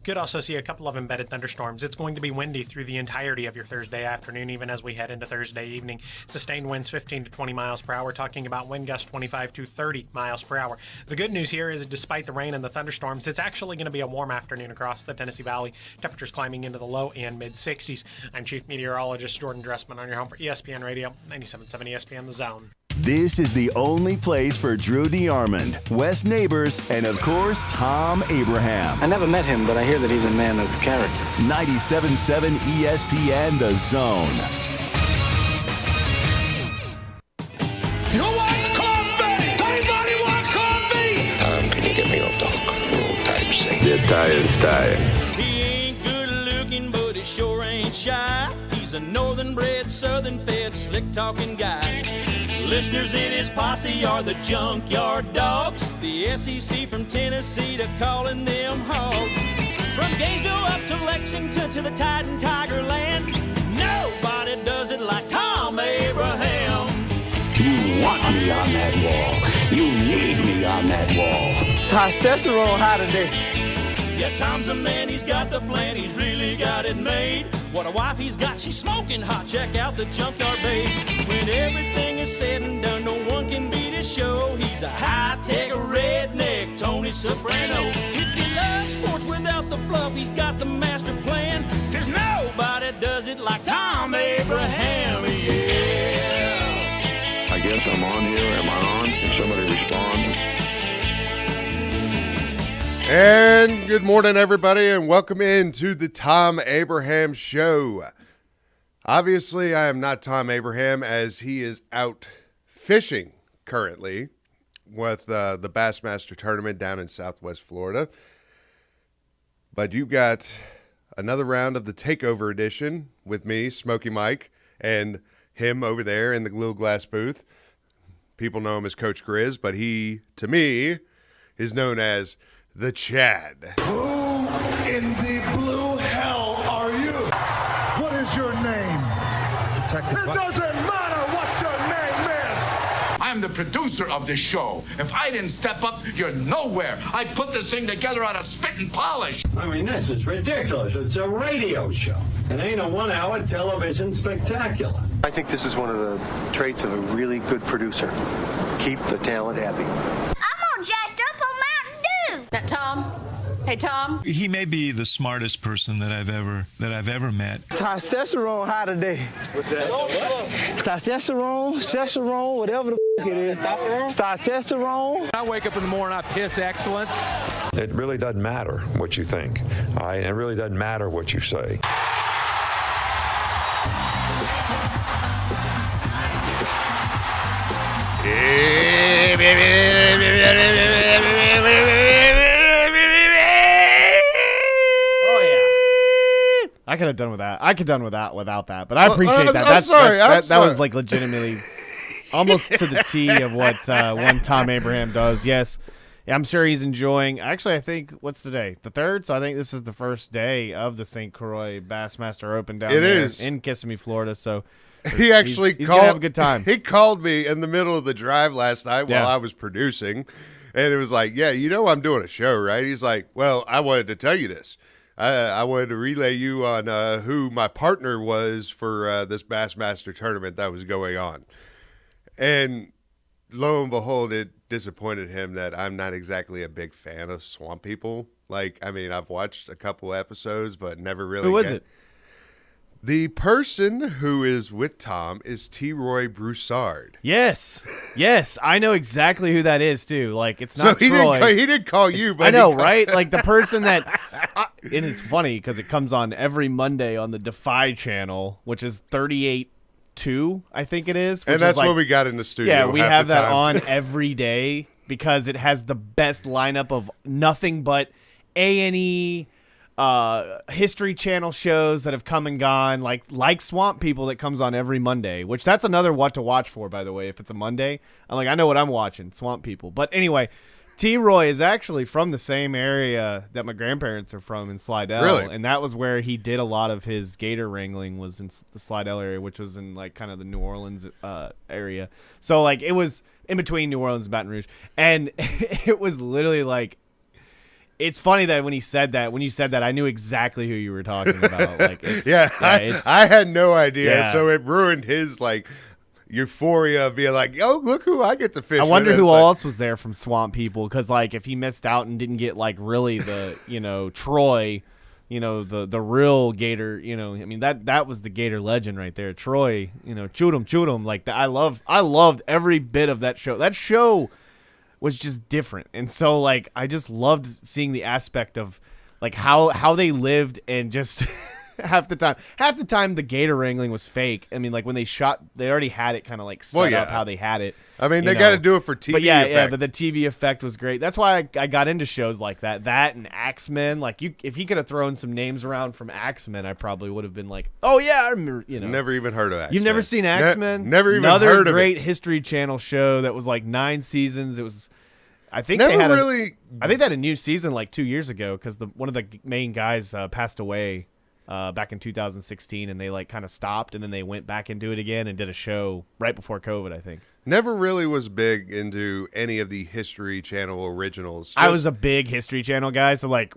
Could also see a couple of embedded thunderstorms. It's going to be windy through the entirety of your Thursday afternoon, even as we head into Thursday evening. Sustained winds 15 to 20 miles per hour, talking about wind gusts 25 to 30 miles per hour. The good news here is despite the rain and the thunderstorms, it's actually going to be a warm afternoon across the Tennessee Valley. Temperatures climbing into the low and mid-60s. I'm Chief Meteorologist Jordan Dressman on your home for ESPN Radio, 97.7 ESPN The Zone. This is the only place for Drew DeArmond, Wes Neighbors, and of course, Thom Abraham. I never met him, but I hear that he's a man of character. 97.7 ESPN The Zone. Who wants coffee? Anybody wants coffee? Tom, can you get me off the hook? Roll type say. Your tire's tired. He ain't good looking, but he sure ain't shy. He's a northern bred, southern fed, slick talking guy. Listeners in his posse are the junkyard dogs. The SEC from Tennessee to calling them hogs. From Gainesville up to Lexington to the Tide and Tiger Land. Nobody does it like Thom Abraham. You want me on that wall. You need me on that wall. Testosterone high today. Yeah, Tom's a man, he's got the plan, he's really got it made. What a wife he's got, she's smoking hot, check out the junkyard babe. When everything is said and done, no one can beat his show. He's a high-tech redneck, Tony Soprano. If you love sports without the fluff, he's got the master plan. There's nobody does it like Thom Abraham, yeah. I guess I'm on here. Am I on? If somebody responds. And good morning, everybody, and welcome into the Thom Abraham Show. Obviously, I am not Thom Abraham, as he is out fishing currently with the Bassmaster Tournament down in Southwest Florida. But you've got another round of the Takeover Edition with me, Smokey Mike, and him over there in the little glass booth. People know him as Coach Grizz, but he, to me, is known as the Chad. Who in the blue hell are you? What is your name? Detective. It doesn't matter what your name is. I'm the producer of this show. If I didn't step up, you're nowhere. I put this thing together out of spit and polish. I mean, this is ridiculous. It's a radio show. It ain't a one-hour television spectacular. I think this is one of the traits of a really good producer. Keep the talent happy. I'm all jacked up on Mountain Dew. Now, Tom. Hey, Tom. He may be the smartest person that I've ever met. Testosterone high today. What's that? Testosterone, whatever the it is. Testosterone. I wake up in the morning, I piss excellence. It really doesn't matter what you think. All right? It really doesn't matter what you say. I could have done with that. I could have done without that, but I appreciate that. That was like legitimately almost to the T of what one Thom Abraham does. Yes, I'm sure he's enjoying. Actually, I think what's today? The 3rd. So I think this is the first day of the St. Croix Bassmaster Open down there in Kissimmee, Florida. So he actually he's gonna have a good time. He called me in the middle of the drive last night while I was producing, and it was like, "Yeah, you know I'm doing a show, right?" He's like, "Well, I wanted to tell you this. I wanted to relay you on who my partner was for this Bassmaster tournament that was going on." And lo and behold, it disappointed him that I'm not exactly a big fan of swamp people. Like, I mean, I've watched a couple episodes, but never really. Who was it? The person who is with Tom is T. Roy Broussard. Yes, I know exactly who that is too. Like, it's not Troy. He didn't call you, but I know, right? Like the person that. And it's funny because it comes on every Monday on the Defy channel, which is 38.2, I think it is. And that's what we got in the studio. Yeah, we have that on every day because it has the best lineup of nothing but A&E. History Channel shows that have come and gone, like Swamp People that comes on every Monday, which that's another what to watch for, by the way. If it's a Monday, I know what I'm watching, Swamp People. But anyway, T. Roy is actually from the same area that my grandparents are from in Slidell. Really? And that was where he did a lot of his gator wrangling, was in the Slidell area, which was in like kind of the New Orleans area. So like it was in between New Orleans and Baton Rouge. And it was literally like, It's funny that when you said that, I knew exactly who you were talking about. Like, I had no idea, Yeah. so it ruined his like euphoria of being like, "Oh, look who I get to fish." I wonder with. who It's like- else was there from Swamp People, because like if he missed out and didn't get like really the Troy, the real Gator, I mean that was the Gator legend right there, Troy, shoot him like that. I loved every bit of that show. That show was just different, and so like I just loved seeing the aspect of like how they lived, and just half the time the gator wrangling was fake. I mean, like when they shot, they already had it kind of like set up how they had it. I mean, they got to do it for TV. But yeah, effect. but the TV effect was great. That's why I got into shows like that. That and Axemen. Like if he could have thrown some names around from Axemen, I probably would have been like, oh yeah, I remember. Never even heard of Axemen. You've never seen Axemen? Never even Another heard of it. great History Channel show that was like 9 seasons. It was. I think Never they had really. I think they had a new season like 2 years ago because one of the main guys passed away back in 2016, and they like kind of stopped, and then they went back into it again and did a show right before COVID, I think. Never really was big into any of the History Channel originals. I was a big History Channel guy, so like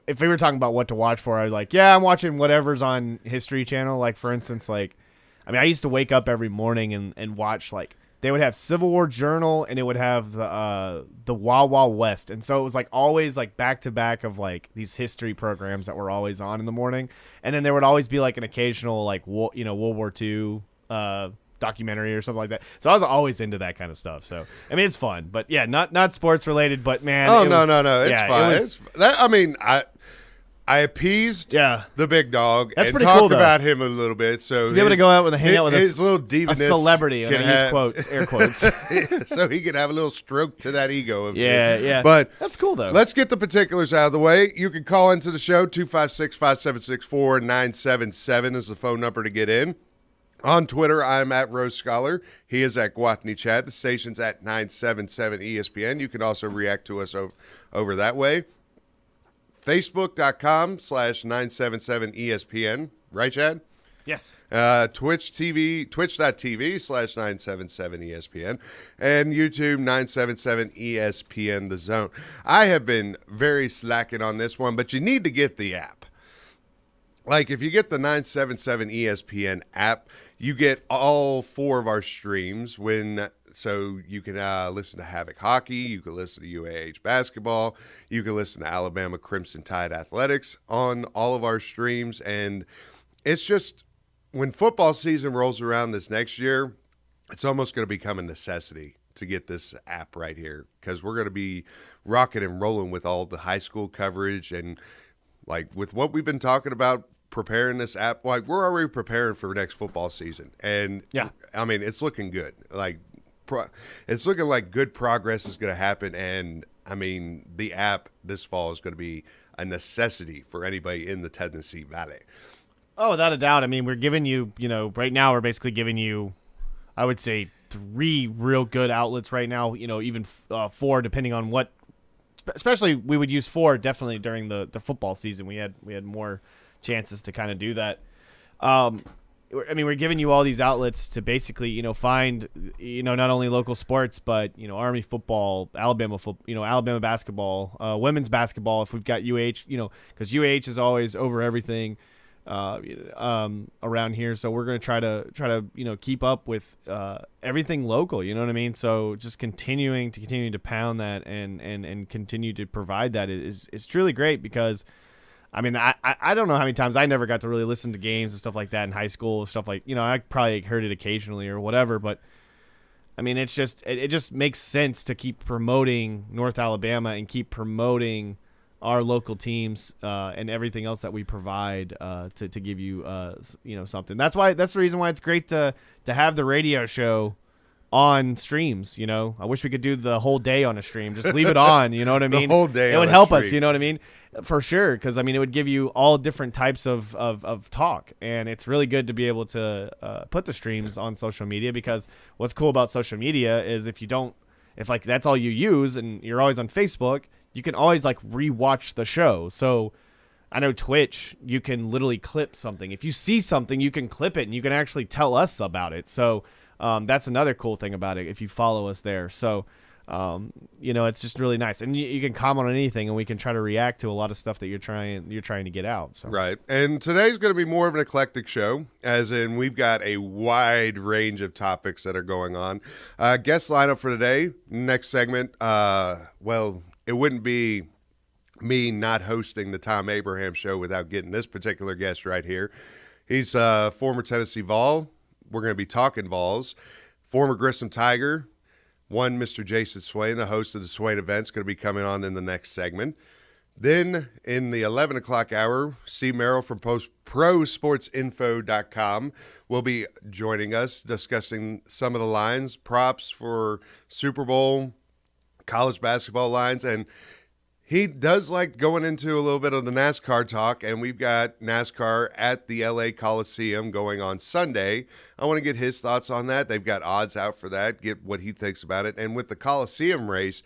if we were talking about what to watch for, I was like, yeah, I'm watching whatever's on History Channel. Like for instance, like I mean, I used to wake up every morning and watch like. They would have Civil War Journal, and it would have the Wild Wild West, and so it was like always like back to back of like these history programs that were always on in the morning, and then there would always be like an occasional like World War II documentary or something like that. So I was always into that kind of stuff. So I mean, it's fun, but yeah, not sports related, but man, no, it's fine. It was, I mean, I appeased the big dog That's and pretty talked cool, though. about him a little bit. So to be able to go out with hang out with his little divaness a celebrity, and can I use have- quotes, air quotes. so he could have a little stroke to that ego of Yeah, his. yeah. But that's cool though. Let's get the particulars out of the way. You can call into the show 256-576-4977 is the phone number to get in. On Twitter, I'm at Rose Scholar. He is at Gwathney Chat. The station's at 977 ESPN. You can also react to us over that way. Facebook.com/977ESPN. Right, Chad? Yes. Twitch.tv/977ESPN. And YouTube 977 ESPN The Zone. I have been very slacking on this one, but you need to get the app. Like, if you get the 977 ESPN app, you get all 4 of our streams so you can listen to Havoc Hockey, you can listen to UAH Basketball, you can listen to Alabama Crimson Tide Athletics on all of our streams. And it's just, when football season rolls around this next year, it's almost going to become a necessity to get this app right here, because we're going to be rocking and rolling with all the high school coverage, and like with what we've been talking about preparing this app, like we're already preparing for next football season. And yeah, I mean, it's looking good. Like it's looking like good progress is going to happen. And I mean, the app this fall is going to be a necessity for anybody in the Tennessee Valley. Oh, without a doubt. I mean, we're giving you, right now we're basically giving you, I would say 3 real good outlets right now, even 4 depending on what, especially we would use 4 definitely during the football season. We had more chances to kind of do that. I mean, we're giving you all these outlets to basically, find, not only local sports, but, Army football, Alabama football, Alabama basketball, women's basketball. If we've got UH, because UH is always over everything around here. So we're going to try to, keep up with everything local, you know what I mean? So just continuing to pound that and continue to provide that is truly great, because I mean, I don't know how many times I never got to really listen to games and stuff like that in high school, stuff like, I probably heard it occasionally or whatever, but I mean, it just makes sense to keep promoting North Alabama and keep promoting our local teams and everything else that we provide to give you, something. That's the reason why it's great to have the radio show on streams. I wish we could do the whole day on a stream. Just leave it on, you know what I mean? The whole day. It would help us, you know what I mean? For sure, because I mean, it would give you all different types of talk, and it's really good to be able to put the streams on social media, because what's cool about social media is if like that's all you use and you're always on Facebook, you can always like rewatch the show. So I know Twitch, you can literally clip something. If you see something, you can clip it and you can actually tell us about it. So that's another cool thing about it if you follow us there. So It's just really nice, and you can comment on anything, and we can try to react to a lot of stuff that you're trying to get out. So. Right, and today's going to be more of an eclectic show, as in we've got a wide range of topics that are going on. Guest lineup for today, next segment. It wouldn't be me not hosting the Thom Abraham Show without getting this particular guest right here. He's a former Tennessee Vol. We're going to be talking Vols. Former Grissom Tiger. One, Mr. Jason Swain, the host of the Swain Events, going to be coming on in the next segment. Then, in the 11 o'clock hour, Steve Merrill from ProSportsInfo.com will be joining us, discussing some of the lines, props for Super Bowl, college basketball lines, and he does like going into a little bit of the NASCAR talk, and we've got NASCAR at the LA Coliseum going on Sunday. I want to get his thoughts on that. They've got odds out for that, get what he thinks about it. And with the Coliseum race,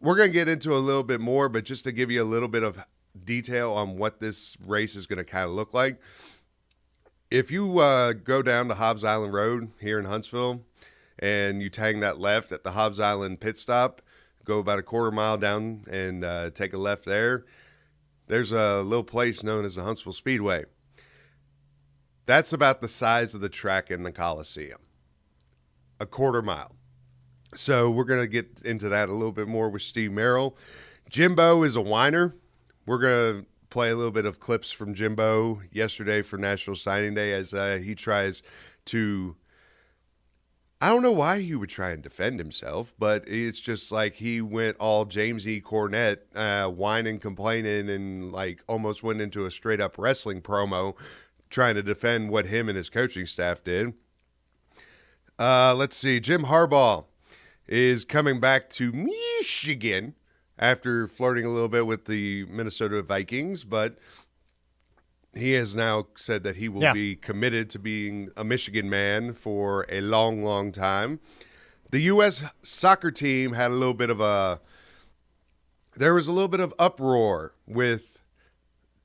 we're going to get into a little bit more, but just to give you a little bit of detail on what this race is going to kind of look like. If you go down to Hobbs Island Road here in Huntsville and you tang that left at the Hobbs Island pit stop, go about a quarter mile down and take a left there. There's a little place known as the Huntsville Speedway. That's about the size of the track in the Coliseum. A quarter mile. So we're going to get into that a little bit more with Steve Merrill. Jimbo is a whiner. We're going to play a little bit of clips from Jimbo yesterday for National Signing Day as he tries to... I don't know why he would try and defend himself, but it's just like he went all James E. Cornette, whining, complaining, and like almost went into a straight-up wrestling promo trying to defend what him and his coaching staff did. Let's see. Jim Harbaugh is coming back to Michigan after flirting a little bit with the Minnesota Vikings, but he has now said that he will be committed to being a Michigan man for a long, long time. The U.S. soccer team had a little bit of there was a little bit of uproar with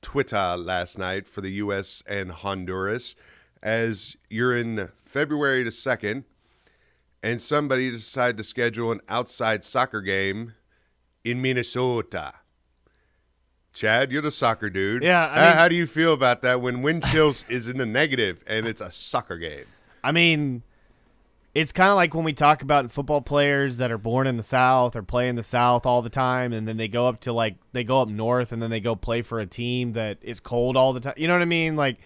Twitter last night for the U.S. and Honduras, as you're in February the 2nd, and somebody decided to schedule an outside soccer game in Minnesota. Chad, you're the soccer dude. Yeah. How do you feel about that when wind chills is in the negative and it's a soccer game? I mean, it's kind of like when we talk about football players that are born in the South or play in the South all the time, and then they go up north and then they go play for a team that is cold all the time. You know what I mean? Like,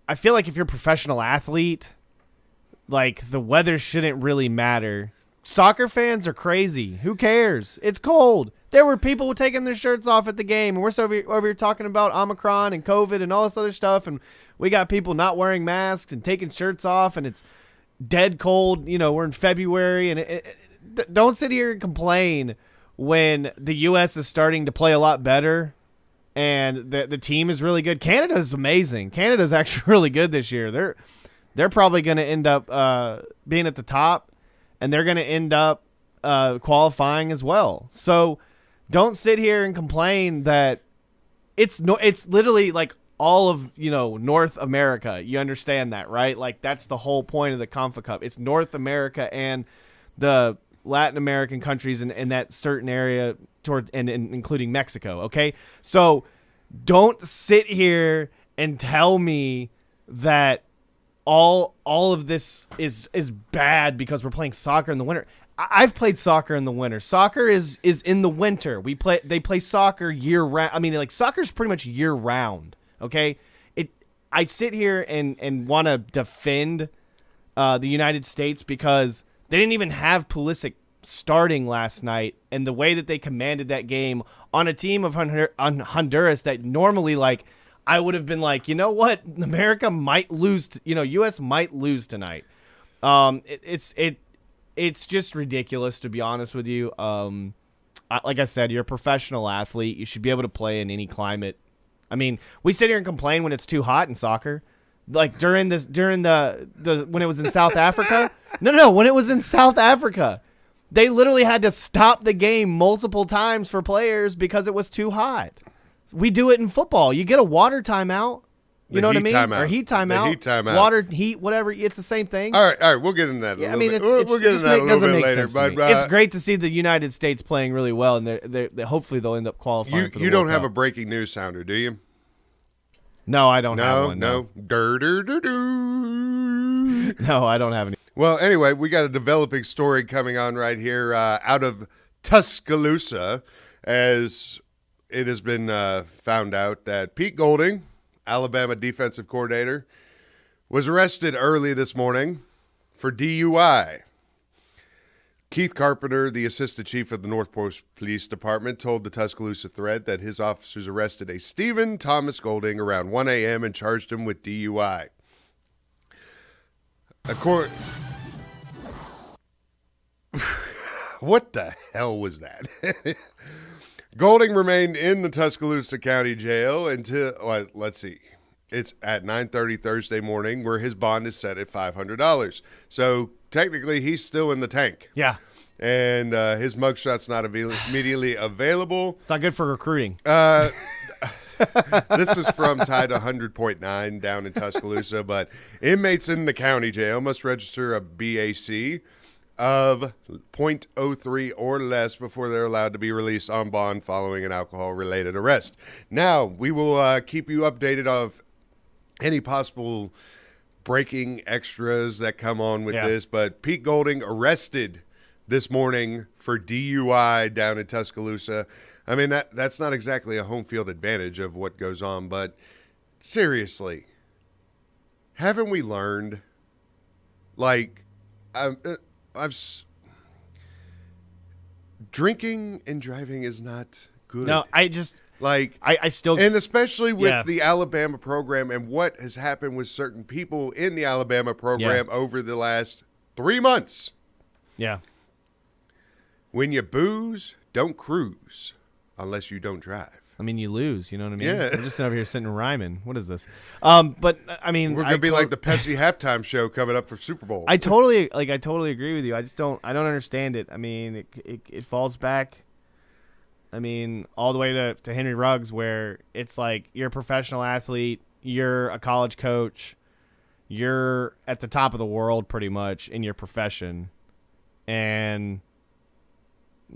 I feel like if you're a professional athlete, like, the weather shouldn't really matter. Soccer fans are crazy. Who cares? It's cold. There were people taking their shirts off at the game, and we're over here talking about Omicron and COVID and all this other stuff, and we got people not wearing masks and taking shirts off, and it's dead cold. We're in February, and don't sit here and complain when the U.S. is starting to play a lot better and the team is really good. Canada's amazing. Canada's actually really good this year. They're probably going to end up being at the top, and they're going to end up qualifying as well. So don't sit here and complain that it's literally like all of North America. You understand that, right? Like, that's the whole point of the Confa Cup. It's North America and the Latin American countries in that certain area and including Mexico. Okay, so don't sit here and tell me that all of this is bad because we're playing soccer in the winter. I've played soccer in the winter. Soccer is in the winter. They play soccer year round. I mean, like, soccer's pretty much year round. Okay, I sit here and want to defend the United States because they didn't even have Pulisic starting last night, and the way that they commanded that game on a team of Honduras that normally, like, I would have been like, you know what, America might lose. U.S. might lose tonight. It's just ridiculous, to be honest with you. Like I said, you're a professional athlete. You should be able to play in any climate. I mean, we sit here and complain when it's too hot in soccer. Like during the when it was in South Africa. No, when it was in South Africa, they literally had to stop the game multiple times for players because it was too hot. We do it in football. You get a water timeout. You know what I mean? Timeout. Or heat timeout. The heat timeout. Water, heat, whatever. It's the same thing. All right. We'll get into that a little bit. We'll get into that a little bit later. But it's great to see the United States playing really well, and they're hopefully they'll end up qualifying for the You don't World have Cup. a breaking news sounder, do you? No, I don't have one. No. No, I don't have any. Well, anyway, we got a developing story coming on right here out of Tuscaloosa, as it has been found out that Pete Golding, Alabama defensive coordinator, was arrested early this morning for DUI. Keith Carpenter, the assistant chief of the North Post Police Department, told the Tuscaloosa Thread that his officers arrested a Stephen Thomas Golding around 1 a.m. and charged him with DUI. What the hell was that? Golding remained in the Tuscaloosa County Jail until, let's see, it's at 9:30 Thursday morning, where his bond is set at $500. So technically, he's still in the tank. Yeah. And his mugshot's not immediately available. It's not good for recruiting. This is from Tide 100.9 down in Tuscaloosa, but inmates in the county jail must register a BAC of 0.03 or less before they're allowed to be released on bond following an alcohol-related arrest. Now, we will keep you updated of any possible breaking extras that come on with this, but Pete Golding arrested this morning for DUI down in Tuscaloosa. I mean, that's not exactly a home field advantage of what goes on, but seriously, haven't we learned? Like, drinking and driving is not good. No, I still, and especially with the Alabama program and what has happened with certain people in the Alabama program over the last 3 months. Yeah. When you booze, don't cruise unless you don't drive. I mean, you lose. You know what I mean? Yeah. I'm just over here sitting rhyming. What is this? But I mean, we're gonna be like the Pepsi halftime show coming up for Super Bowl. I totally agree with you. I don't understand it. I mean, it falls back. I mean, all the way to Henry Ruggs, where it's like you're a professional athlete, you're a college coach, you're at the top of the world pretty much in your profession, and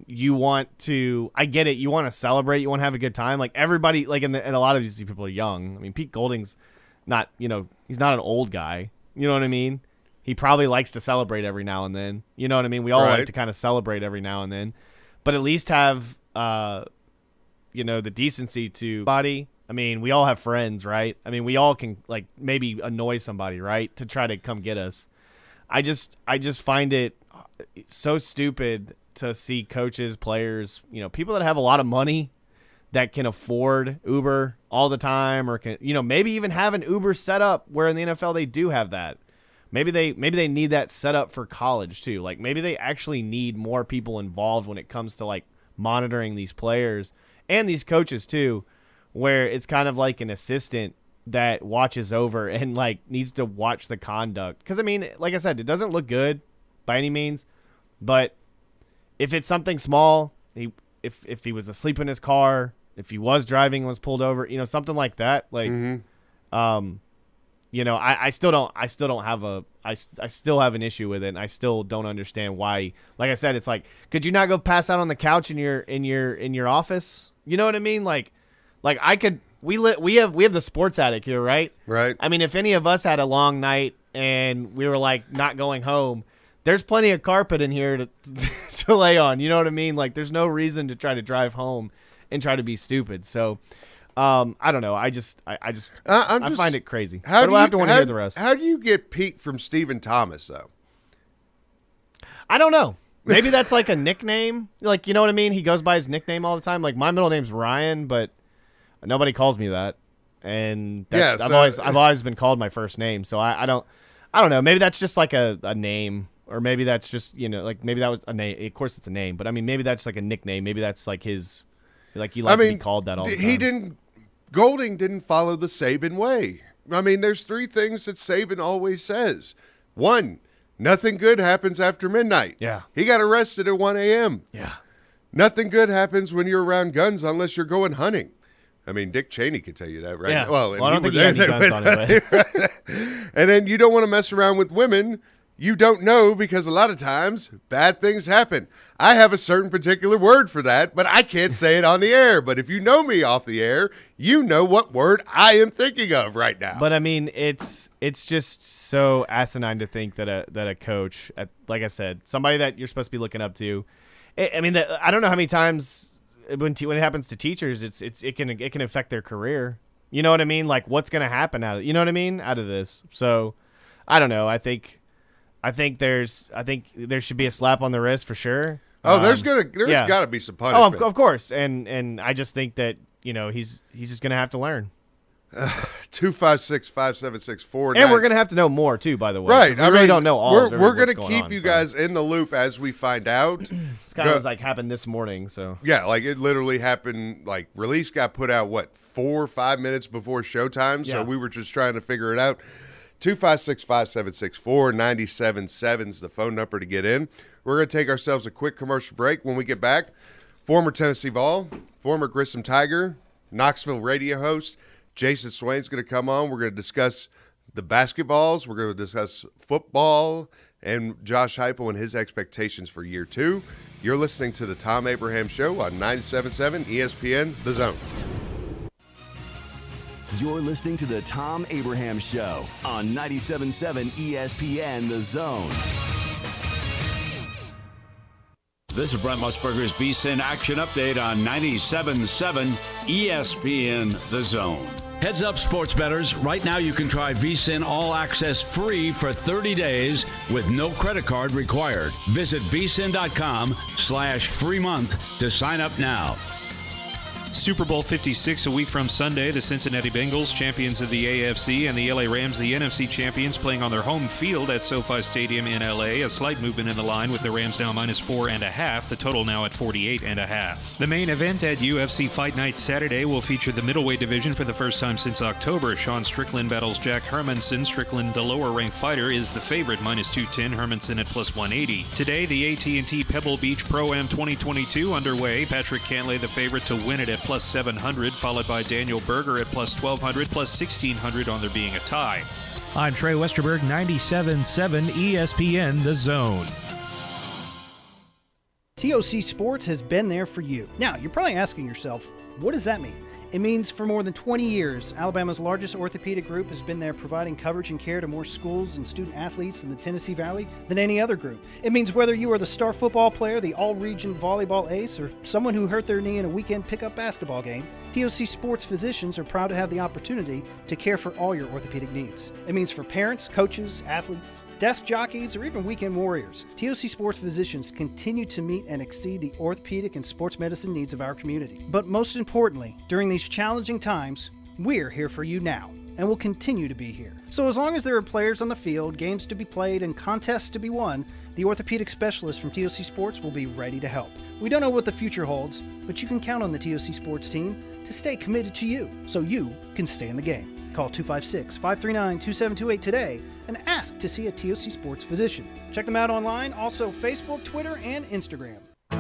you want to, I get it, you want to celebrate, you want to have a good time. Like everybody, like and a lot of these people are young. I mean, Pete Golding's not, he's not an old guy. You know what I mean? He probably likes to celebrate every now and then. You know what I mean? We all like to kind of celebrate every now and then, but at least have, the decency to body. I mean, we all have friends, right? I mean, we all can like maybe annoy somebody, right? To try to come get us. I just find it so stupid to see coaches, players, people that have a lot of money that can afford Uber all the time, or can, maybe even have an Uber set up where in the NFL they do have that. Maybe they need that set up for college too. Like maybe they actually need more people involved when it comes to like monitoring these players and these coaches too, where it's kind of like an assistant that watches over and like needs to watch the conduct. Because I mean, like I said, it doesn't look good by any means, but if it's something small, if he was asleep in his car, if he was driving and was pulled over, something like that, like, I still have an issue with it, and I still don't understand why. Like I said, it's like, could you not go pass out on the couch in your office? You know what I mean? Like I could. We have the sports attic here, right? Right. I mean, if any of us had a long night and we were like not going home, there's plenty of carpet in here to lay on. You know what I mean? Like, there's no reason to try to drive home and try to be stupid. So, I don't know. I find it crazy. But I have to want to hear the rest. How do you get Pete from Stephen Thomas, though? I don't know. Maybe that's like a nickname. Like, you know what I mean? He goes by his nickname all the time. Like, my middle name's Ryan, but nobody calls me that. And that's, I've always been called my first name. So I don't know. Maybe that's just like a name. Or maybe that's just, like maybe that was a name. Of course it's a name, but I mean, maybe that's like a nickname. Maybe that's like his, like to be called that all the time. Golding didn't follow the Saban way. I mean, there's 3 things that Saban always says. 1, nothing good happens after midnight. Yeah. He got arrested at 1 a.m. Yeah. Nothing good happens when you're around guns unless you're going hunting. I mean, Dick Cheney could tell you that, right? Yeah. Well, I don't think he had any guns on it. Right? And then you don't want to mess around with women you don't know, because a lot of times bad things happen. I have a certain particular word for that, but I can't say it on the air. But if you know me off the air, you know what word I am thinking of right now. But I mean, it's just so asinine to think that a coach, like I said, somebody that you're supposed to be looking up to. I mean, I don't know how many times when it happens to teachers, it can affect their career. You know what I mean? Like, what's going to happen out of this? So I don't know. I think there should be a slap on the wrist for sure. Oh, there's got to be some punishment. Oh, of course. And I just think that, he's just going to have to learn. 256-5764. And we're going to have to know more too, by the way. Right. We really don't know all of it. We're going to keep you guys in the loop as we find out. It's kind of like happened this morning, so. Yeah, like it literally happened, like release got put out 4 or 5 minutes before showtime, so we were just trying to figure it out. 256-5764, 97.7 is the phone number to get in. We're going to take ourselves a quick commercial break. When we get back, former Tennessee Vol, former Grissom Tiger, Knoxville radio host, Jason Swain's going to come on. We're going to discuss the basketballs. We're going to discuss football and Josh Heupel and his expectations for year 2. You're listening to the Thom Abraham Show on 97.7 ESPN, The Zone. You're listening to the Thom Abraham Show on 97.7 ESPN, The Zone. This is Brent Musburger's VSiN Action Update on 97.7 ESPN, The Zone. Heads up, sports bettors. Right now you can try VSiN All Access free for 30 days with no credit card required. Visit vsin.com/free month to sign up now. Super Bowl 56 a week from Sunday. The Cincinnati Bengals, champions of the AFC, and the LA Rams, the NFC champions, playing on their home field at SoFi Stadium in LA. A slight movement in the line with the Rams now -4.5. The total now at 48.5. The main event at UFC Fight Night Saturday will feature the middleweight division for the first time since October. Sean Strickland battles Jack Hermanson. Strickland, the lower-ranked fighter, is the favorite, -210. Hermanson at +180. Today, the AT&T Pebble Beach Pro-Am 2022 underway. Patrick Cantlay, the favorite to win it at +700, followed by Daniel Berger at +1200, +1600 on there being a tie. I'm Trey Westerberg, 97.7 ESPN, The Zone. TOC Sports has been there for you. Now, you're probably asking yourself, what does that mean? It means for more than 20 years, Alabama's largest orthopedic group has been there providing coverage and care to more schools and student athletes in the Tennessee Valley than any other group. It means whether you are the star football player, the all-region volleyball ace, or someone who hurt their knee in a weekend pickup basketball game, TOC Sports physicians are proud to have the opportunity to care for all your orthopedic needs. It means for parents, coaches, athletes, desk jockeys, or even weekend warriors, TOC Sports physicians continue to meet and exceed the orthopedic and sports medicine needs of our community. But most importantly, during these challenging times, we're here for you now, and will continue to be here. So as long as there are players on the field, games to be played, and contests to be won, the orthopedic specialists from TOC Sports will be ready to help. We don't know what the future holds, but you can count on the TOC Sports team to stay committed to you, so you can stay in the game. Call 256-539-2728 today and ask to see a TOC Sports physician. Check them out online, also Facebook, Twitter, and Instagram.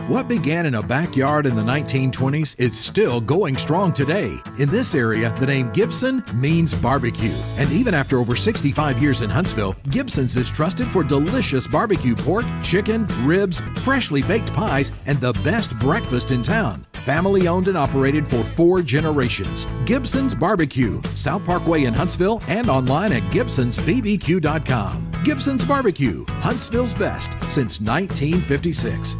What began in a backyard in the 1920s is still going strong today. In this area, the name Gibson means barbecue. And even after over 65 years in Huntsville, Gibson's is trusted for delicious barbecue pork, chicken, ribs, freshly baked pies, and the best breakfast in town. Family owned and operated for 4 generations. Gibson's Barbecue, South Parkway in Huntsville, and online at gibsonsbbq.com. Gibson's Barbecue, Huntsville's best since 1956.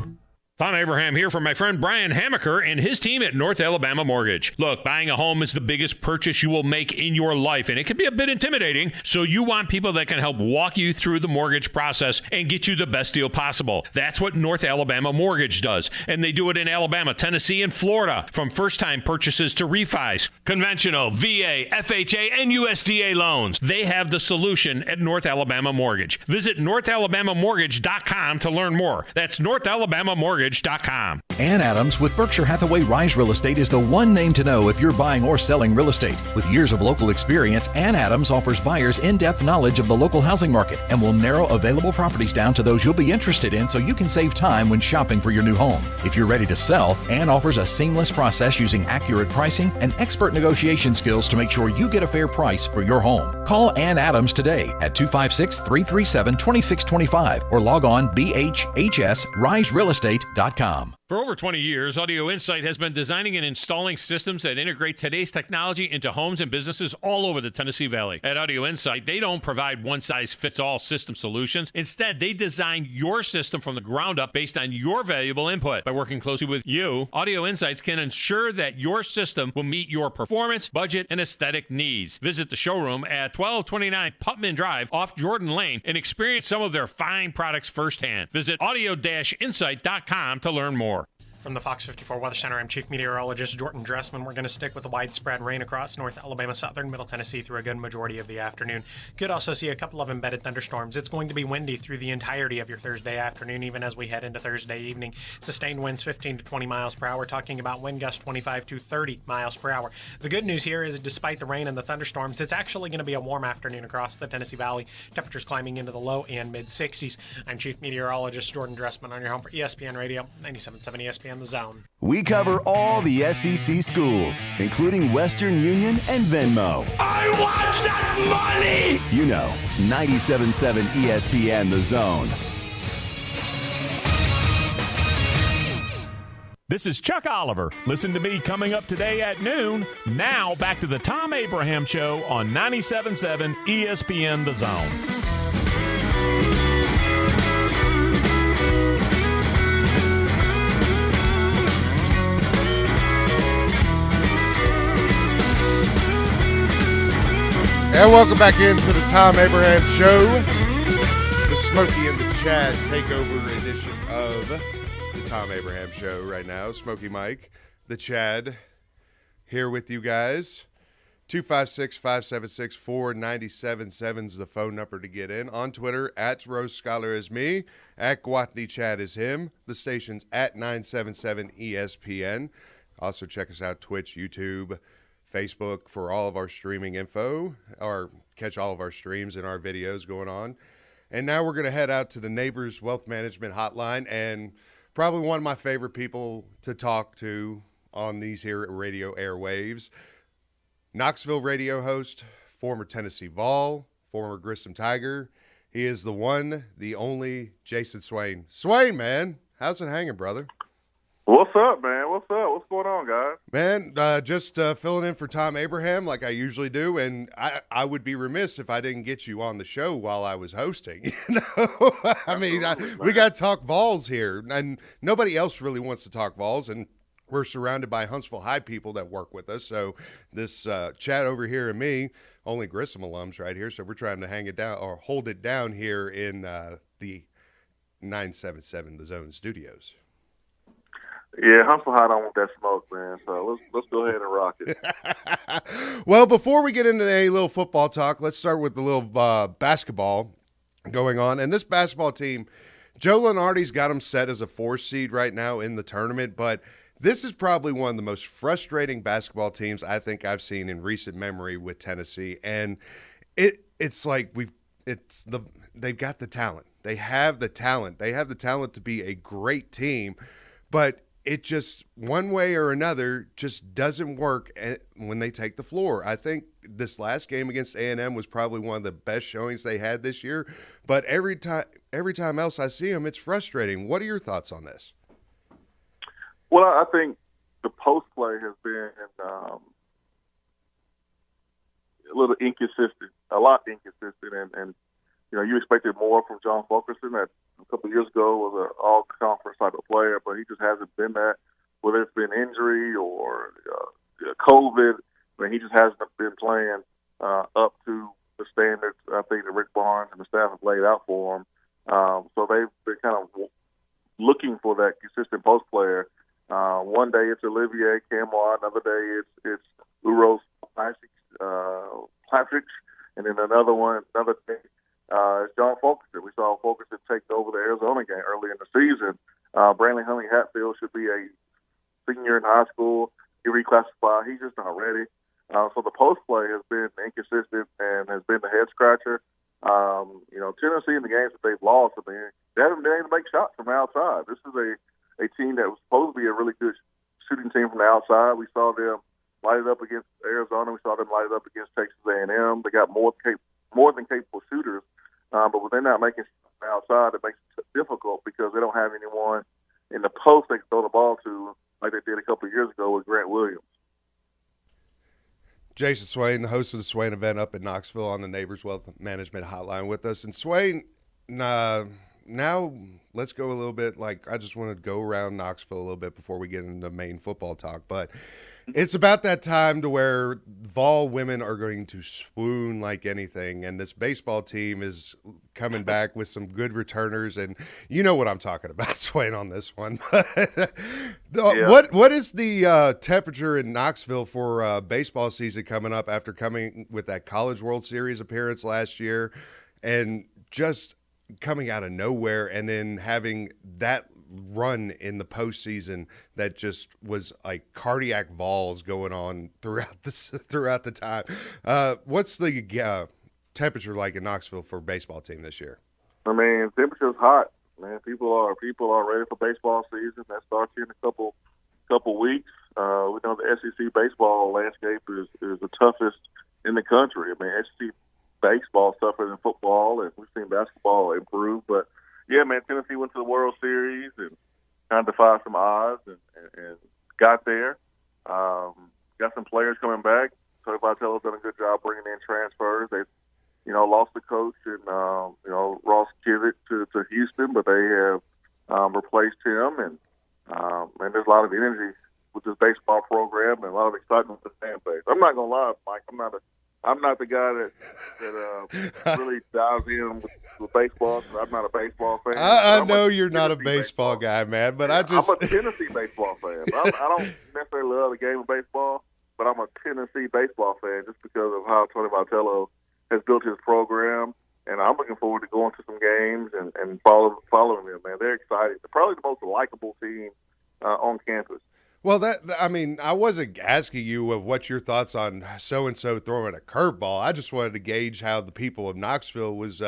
Thom Abraham here from my friend Brian Hamaker and his team at North Alabama Mortgage. Look, buying a home is the biggest purchase you will make in your life, and it can be a bit intimidating, so you want people that can help walk you through the mortgage process and get you the best deal possible. That's what North Alabama Mortgage does, and they do it in Alabama, Tennessee, and Florida, from first-time purchases to refis, conventional, VA, FHA, and USDA loans. They have the solution at North Alabama Mortgage. Visit NorthAlabamaMortgage.com to learn more. That's NorthAlabamaMortgage.com. Ann Adams with Berkshire Hathaway Rise Real Estate is the one name to know if you're buying or selling real estate. With years of local experience, Ann Adams offers buyers in-depth knowledge of the local housing market and will narrow available properties down to those you'll be interested in so you can save time when shopping for your new home. If you're ready to sell, Ann offers a seamless process using accurate pricing and expert negotiation skills to make sure you get a fair price for your home. Call Ann Adams today at 256-337-2625 or log on bhhsriserealestate.com. For over 20 years, Audio Insight has been designing and installing systems that integrate today's technology into homes and businesses all over the Tennessee Valley. At Audio Insight, they don't provide one-size-fits-all system solutions. Instead, they design your system from the ground up based on your valuable input. By working closely with you, Audio Insights can ensure that your system will meet your performance, budget, and aesthetic needs. Visit the showroom at 1229 Putman Drive off Jordan Lane and experience some of their fine products firsthand. Visit audio-insight.com to learn more. From the Fox 54 Weather Center, I'm Chief Meteorologist Jordan Dressman. We're going to stick with the widespread rain across North Alabama, southern Middle Tennessee through a good majority of the afternoon. Could also see a couple of embedded thunderstorms. It's going to be windy through the entirety of your Thursday afternoon, even as we head into Thursday evening. Sustained winds 15 to 20 miles per hour, talking about wind gusts 25 to 30 miles per hour. The good news here is despite the rain and the thunderstorms, it's actually going to be a warm afternoon across the Tennessee Valley. Temperatures climbing into the low and mid-60s. I'm Chief Meteorologist Jordan Dressman on your home for ESPN Radio, 97.7 ESPN The Zone. We cover all the SEC schools, including Western Union and Venmo. I want that money! You know, 97.7 ESPN The Zone. This is Chuck Oliver. Listen to me coming up today at noon. Now back to the Thom Abraham Show on 97.7 ESPN The Zone. And welcome back into the Thom Abraham Show, the Smokey and the Chad takeover edition of the Thom Abraham Show right now. Smokey Mike, the Chad, here with you guys. 256-576-4977 is the phone number to get in. On Twitter, at Rose Scholar is me, at Gwathney Chad is him. The station's at 977 ESPN. Also check us out, Twitch, YouTube, Facebook for all of our streaming info, or catch all of our streams and our videos going on. And now we're going to head out to the Neighbors Wealth Management Hotline, and probably one of my favorite people to talk to on these here radio airwaves. Knoxville radio host, former Tennessee Vol, former Grissom Tiger. He is the one, the only Jason Swain. Swain, man, how's it hanging, brother? What's up, man? What's up? What's going on, guys? Man, just filling in for Thom Abraham like I usually do, and I would be remiss if I didn't get you on the show while I was hosting. You know, I mean, we got to talk Vols here, and nobody else really wants to talk Vols, and we're surrounded by Huntsville High people that work with us. So this Chad over here and me, only Grissom alums right here, so we're trying to hang it down or hold it down here in the 977 The Zone studios. Yeah, Huntsville High don't want that smoke, man. So let's go ahead and rock it. Well, before we get into a little football talk, let's start with the little basketball going on. And this basketball team, Joe Lunardi's got them set as a 4 seed right now in the tournament, but this is probably one of the most frustrating basketball teams I think I've seen in recent memory with Tennessee. And it's like they've got the talent. They have the talent. They have the talent to be a great team, but it just, one way or another, just doesn't work when they take the floor. I think this last game against A&M was probably one of the best showings they had this year. But every time else I see them, it's frustrating. What are your thoughts on this? Well, I think the post play has been a little inconsistent, a lot inconsistent, and you know, you expected more from John Fulkerson. That a couple of years ago was an all-conference type of player, but he just hasn't been that. Whether it's been injury or COVID, I mean, he just hasn't been playing up to the standards I think that Rick Barnes and the staff have laid out for him. So they've been kind of looking for that consistent post player. One day it's Olivier Camois, another day it's Uros Patrick, and then another day it's John Fulkerson. We saw Fulkerson take over the Arizona game early in the season. Brandley Huntley Hatfield should be a senior in high school. He reclassified. He's just not ready. So the post play has been inconsistent and has been the head scratcher. Tennessee in the games that they've lost, they haven't been able to make shots from outside. This is a team that was supposed to be a really good shooting team from the outside. We saw them light it up against Arizona. We saw them light it up against Texas A&M. They got more than capable shooters, but when they're not making shots from the outside, it makes it difficult because they don't have anyone in the post they can throw the ball to like they did a couple of years ago with Grant Williams. Jason Swain, the host of the Swain event up in Knoxville on the Neighbors Wealth Management Hotline with us. And Swain, now let's go a little bit, I just want to go around Knoxville a little bit before we get into main football talk. But it's about that time to where Vol women are going to swoon like anything. And this baseball team is coming back with some good returners. And you know what I'm talking about, Swain, on this one. What is the temperature in Knoxville for baseball season coming up after coming with that College World Series appearance last year and just coming out of nowhere and then having that run in the postseason that just was like cardiac vols going on throughout the time? What's the temperature like in Knoxville for baseball team this year? I mean, temperature's hot, man. People are ready for baseball season. That starts here in a couple weeks. We know the SEC baseball landscape is the toughest in the country. I mean, SEC baseball tougher than football, and we've seen basketball improve. But yeah, man, Tennessee went to the World Series and kind of defied some odds and got there. Got some players coming back. Tony Vitello's done a good job bringing in transfers. They've, lost the coach and, Ross Kivitt to Houston, but they have replaced him. And there's a lot of energy with this baseball program and a lot of excitement with the fan base. I'm not going to lie, Mike. I'm not the guy that really dives in with baseball. I'm not a baseball fan. I know you're not a baseball guy, man, but I'm a Tennessee baseball fan. I don't necessarily love the game of baseball, but I'm a Tennessee baseball fan just because of how Tony Vitello has built his program, and I'm looking forward to going to some games and following them, man. They're exciting. They're probably the most likable team on campus. Well, I wasn't asking you of what your thoughts on so-and-so throwing a curveball. I just wanted to gauge how the people of Knoxville was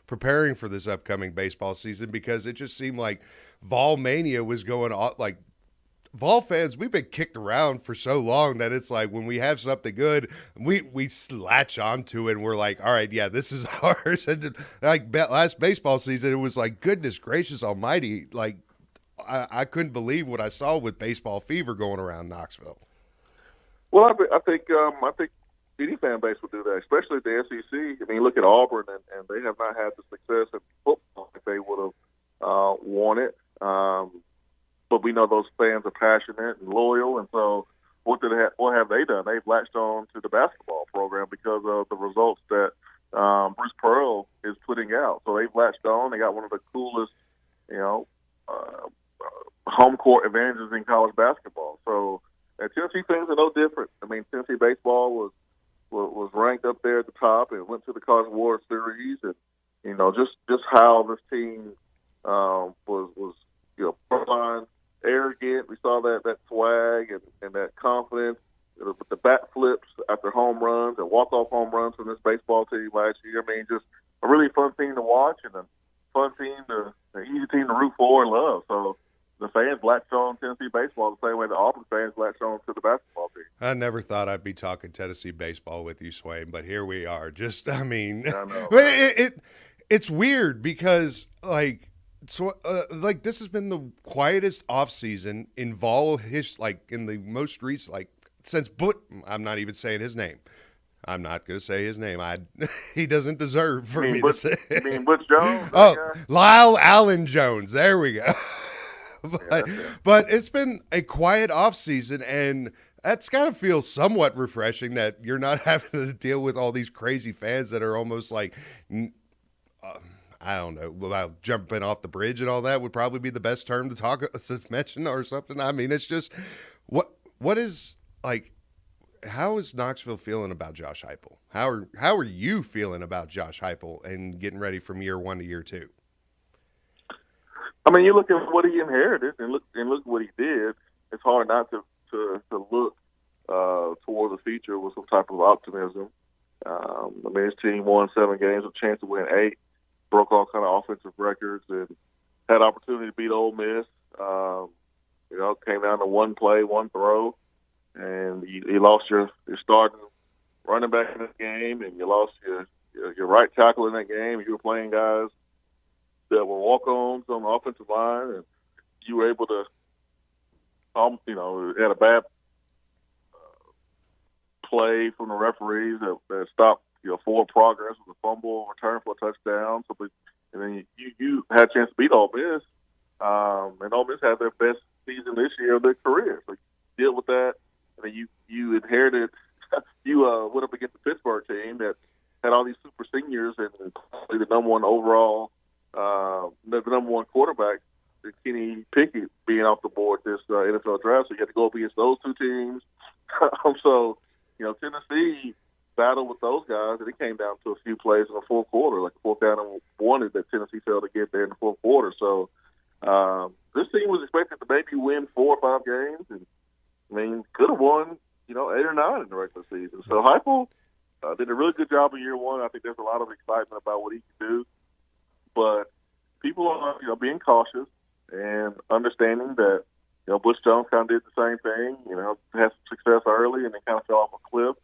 preparing for this upcoming baseball season, because it just seemed like Vol mania was going on. Like, Vol fans, we've been kicked around for so long that it's like when we have something good, we latch onto it and we're like, all right, yeah, this is ours. And like last baseball season, it was like, goodness gracious almighty, like, I couldn't believe what I saw with baseball fever going around Knoxville. Well, I think any fan base would do that, especially the SEC. I mean, look at Auburn, and they have not had the success in football that they would have wanted. But we know those fans are passionate and loyal, and so what have they done? They've latched on to the basketball program because of the results that Bruce Pearl is putting out. So they've latched on. They got one of the coolest, home court advantages in college basketball. So Tennessee fans are no different. I mean, Tennessee baseball was ranked up there at the top and went to the College World Series, and just how this team was frontline, arrogant. We saw that swag and that confidence with the bat flips after home runs and walk-off home runs from this baseball team last year. I mean, just a really fun team to watch and a fun team, an easy team to root for and love. So the fans latched on Tennessee baseball the same way the Auburn fans latched on to the basketball team. I never thought I'd be talking Tennessee baseball with you, Swain, but here we are. Just, I mean, it's weird because, this has been the quietest offseason in Vol in the most recent, since I'm not even saying his name. I'm not going to say his name. He doesn't deserve for me to say. You mean Butch Jones? Lyle Allen Jones. There we go. But it's been a quiet offseason, and that's got to feel somewhat refreshing that you're not having to deal with all these crazy fans that are almost like, I don't know, about jumping off the bridge and all that would probably be the best term to mention or something. I mean, it's just, what is, how is Knoxville feeling about Josh Heupel? How are you feeling about Josh Heupel and getting ready from year one to year two? I mean, you look at what he inherited and look what he did. It's hard not to look towards the future with some type of optimism. I mean, his team won 7 games with a chance to win 8, broke all kind of offensive records, and had opportunity to beat Ole Miss. Came down to one play, one throw, and you lost your starting running back in this game, and you lost your right tackle in that game. You were playing guys that were walk-ons on the offensive line, and you were able to, had a bad play from the referees that stopped forward progress with a fumble, return for a touchdown. And then you had a chance to beat Ole Miss, and Ole Miss had their best season this year of their career. So you deal with that, and then you inherited. You went up against the Pittsburgh team that had all these super seniors and the number one overall, the number one quarterback, Kenny Pickett, being off the board this NFL draft. So you had to go up against those two teams. So, Tennessee battled with those guys, and it came down to a few plays in the fourth quarter, like the 4th down and 1 that Tennessee failed to get there in the fourth quarter. So this team was expected to maybe win 4 or 5 games, and I mean, could have won, 8 or 9 in the regular season. So Heupel did a really good job in year 1. I think there's a lot of excitement about what he can do, but people are, being cautious and understanding that, Butch Jones kind of did the same thing, had some success early and then kind of fell off a cliff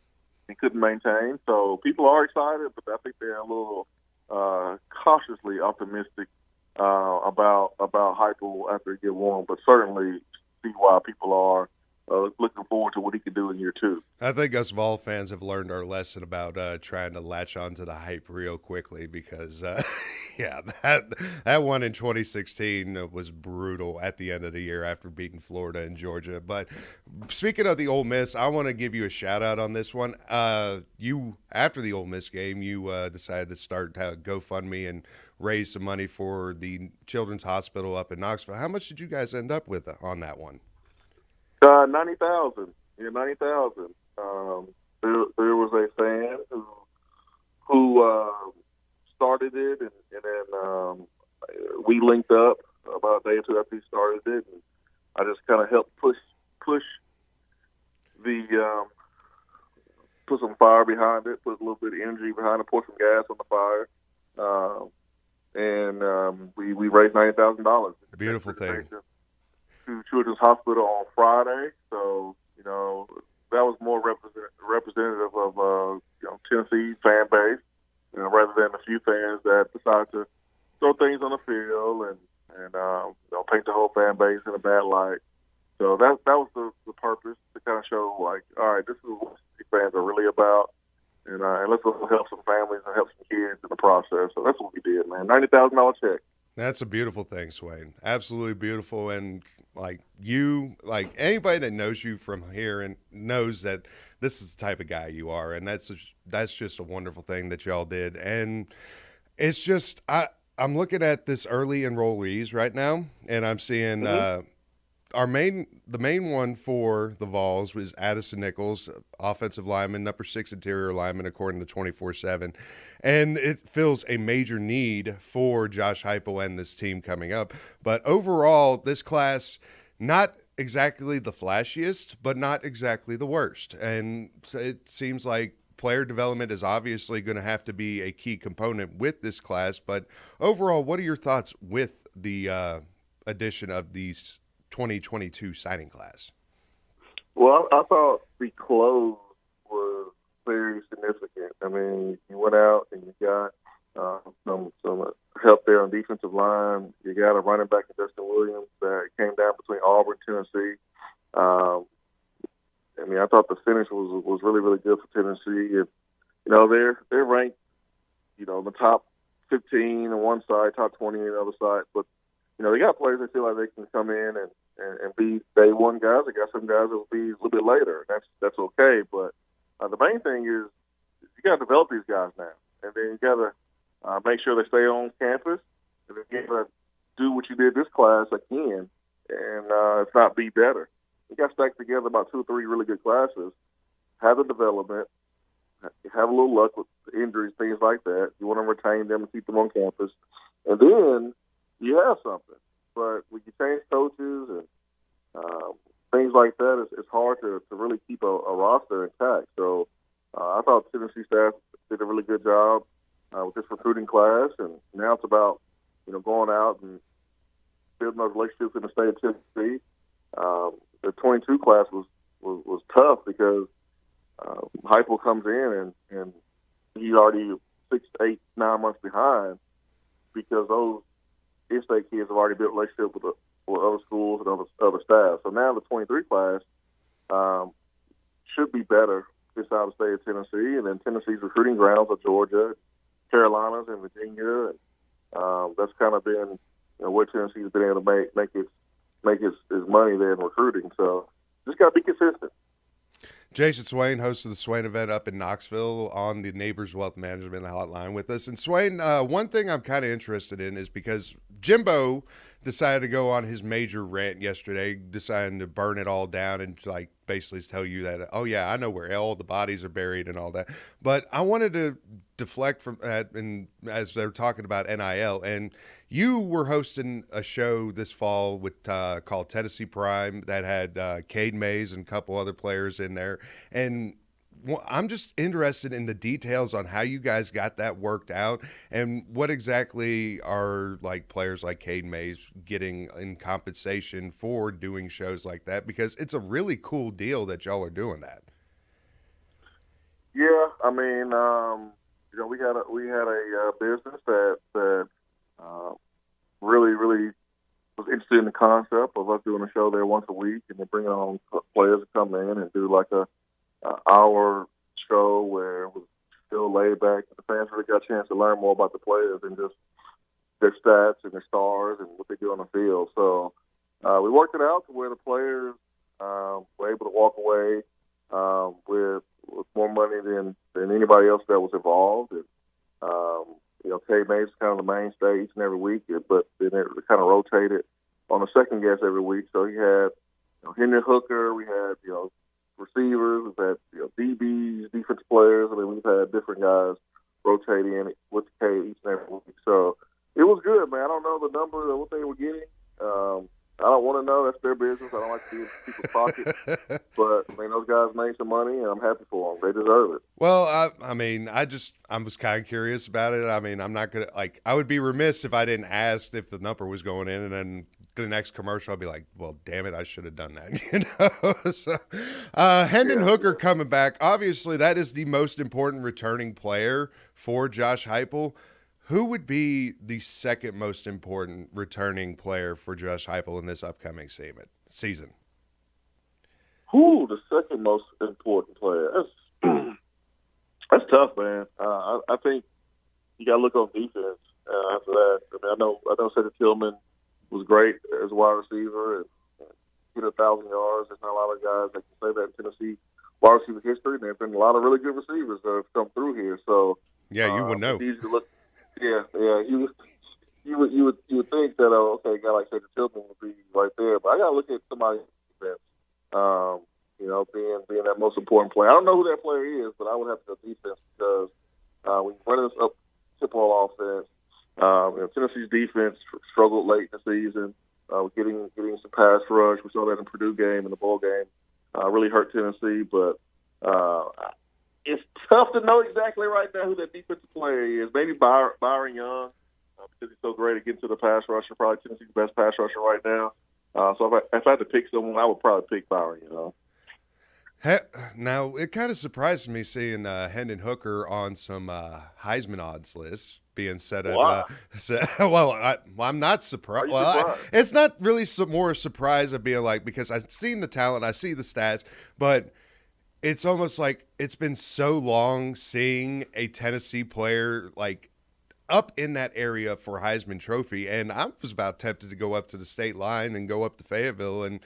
and couldn't maintain. So people are excited, but I think they're a little cautiously optimistic about Heupel after year 1, but certainly see why people are looking forward to what he can do in year 2. I think us Vol fans have learned our lesson about trying to latch onto the hype real quickly because, that one in 2016 was brutal at the end of the year after beating Florida and Georgia. But speaking of the Ole Miss, I want to give you a shout-out on this one. After the Ole Miss game, you decided to start GoFundMe and raise some money for the Children's Hospital up in Knoxville. How much did you guys end up with on that one? 90,000. Yeah, 90,000. There was a fan who started it, and then we linked up about a day or 2 after he started it, and I just kind of helped push the put some fire behind it, put a little bit of energy behind it, pour some gas on the fire, and we raised $90,000. Beautiful thing. To Children's Hospital on Friday, so that was more representative of Tennessee fan base, rather than a few fans that decide to throw things on the field and paint the whole fan base in a bad light. So that was the purpose, to kind of show, like, all right, this is what fans are really about, and let's also help some families and help some kids in the process. So that's what we did, man. $90,000 check. That's a beautiful thing, Swain. Absolutely beautiful. And anybody that knows you from here and knows that this is the type of guy you are. And that's just a wonderful thing that y'all did. And it's just, I'm looking at this early enrollees right now, and I'm seeing the main one for the Vols was Addison Nichols, offensive lineman, number 6 interior lineman, according to 24/7. And it fills a major need for Josh Heupel and this team coming up. But overall, this class, not exactly the flashiest, but not exactly the worst. And so it seems like player development is obviously going to have to be a key component with this class. But overall, what are your thoughts with the addition of these 2022 signing class? Well, I thought the close was very significant. I mean, you went out and you got some help there on defensive line. You got a running back in Justin Williams that came down between Auburn and Tennessee. I mean, I thought the finish was really, really good for Tennessee. And, they're ranked, the top 15 on one side, top 20 on the other side. But, they got players that feel like they can come in and be day one guys. They got some guys that will be a little bit later. That's okay. But the main thing is you got to develop these guys now. And then you got to make sure they stay on campus. And then you got to do what you did this class again, and if not, be better. You got to stack together about 2 or 3 really good classes, have the development, have a little luck with injuries, things like that. You want to retain them and keep them on campus. And then you have something. but when you change coaches and things like that, it's hard to really keep a roster intact. So I thought Tennessee staff did a really good job with this recruiting class, and now it's about going out and building those relationships in the state of Tennessee. The 22 class was tough because Heupel comes in and he's already 6, 8, 9 months behind because those in-state kids have already built relationships with other schools and other staff. So now the 23 class should be better inside the state of Tennessee, and then Tennessee's recruiting grounds are Georgia, Carolinas, and Virginia. And that's kind of been where Tennessee's been able to make its money there in recruiting. So just got to be consistent. Jason Swain, host of the Swain event up in Knoxville on the Neighbors Wealth Management Hotline with us. And Swain, one thing I'm kind of interested in is because Jimbo decided to go on his major rant yesterday, deciding to burn it all down and like basically tell you that, oh yeah, I know where all the bodies are buried and all that. But I wanted to deflect from that, and as they're talking about NIL, and you were hosting a show this fall with called Tennessee Prime that had Cade Mays and a couple other players in there, and I'm just interested in the details on how you guys got that worked out and what exactly are like players like Cade Mays getting in compensation for doing shows like that, because it's a really cool deal that y'all are doing that. Yeah, I mean, we had a business that really was interested in the concept of us doing a show there once a week and then bringing on players to come in and do like a hour show where it was still laid back. The fans really got a chance to learn more about the players and just their stats and their stars and what they do on the field. So we worked it out to where the players were able to walk away with more money than anybody else that was involved. And, Cade Mays is kind of the mainstay each and every week, but then it kind of rotated on the second guest every week. So he had Henry Hooker, we had receivers, we've had DBs, defense players. I mean, we've had different guys rotate in with Cade each and every week. So it was good, man. I don't know the number of what they were getting. I don't want to know. That's their business. I don't like to be in people's pockets. But, I mean, those guys made some money, and I'm happy for them. They deserve it. Well, I mean, I was kind of curious about it. I mean, I'm not going to, I would be remiss if I didn't ask if the number was going in, and then the next commercial I'd be like, well, damn it, I should have done that. So, Hendon Hooker coming back. Obviously, that is the most important returning player for Josh Heupel. Who would be the second most important returning player for Josh Heupel in this upcoming season? Who the second most important player? That's tough, man. I think you got to look on defense after that. I mean, I know Cedric Tillman was great as a wide receiver and hit 1,000 yards. There's not a lot of guys that can say that in Tennessee wide receiver history. And there have been a lot of really good receivers that have come through here. So yeah, you would know. It's easy to look. Yeah. You would think that a guy like Cedric Tillman would be right there, but I got to look at somebody's defense. Being that most important player. I don't know who that player is, but I would have to go defense because when you run this up tempo offense, Tennessee's defense struggled late in the season with getting some pass rush. We saw that in the Purdue game and the bowl game. Really hurt Tennessee, but it's tough to know exactly right now who that defensive player is. Maybe Byron Young, because he's so great at getting to the pass rusher, probably Tennessee's best pass rusher right now. So if I had to pick someone, I would probably pick Byron Young. Now, it kind of surprised me seeing Hendon Hooker on some Heisman odds lists being set up. I'm not surprised. It's not really more surprise of being like, because I've seen the talent, I see the stats, but it's almost like it's been so long seeing a Tennessee player like up in that area for Heisman Trophy, and I was about tempted to go up to the state line and go up to Fayetteville and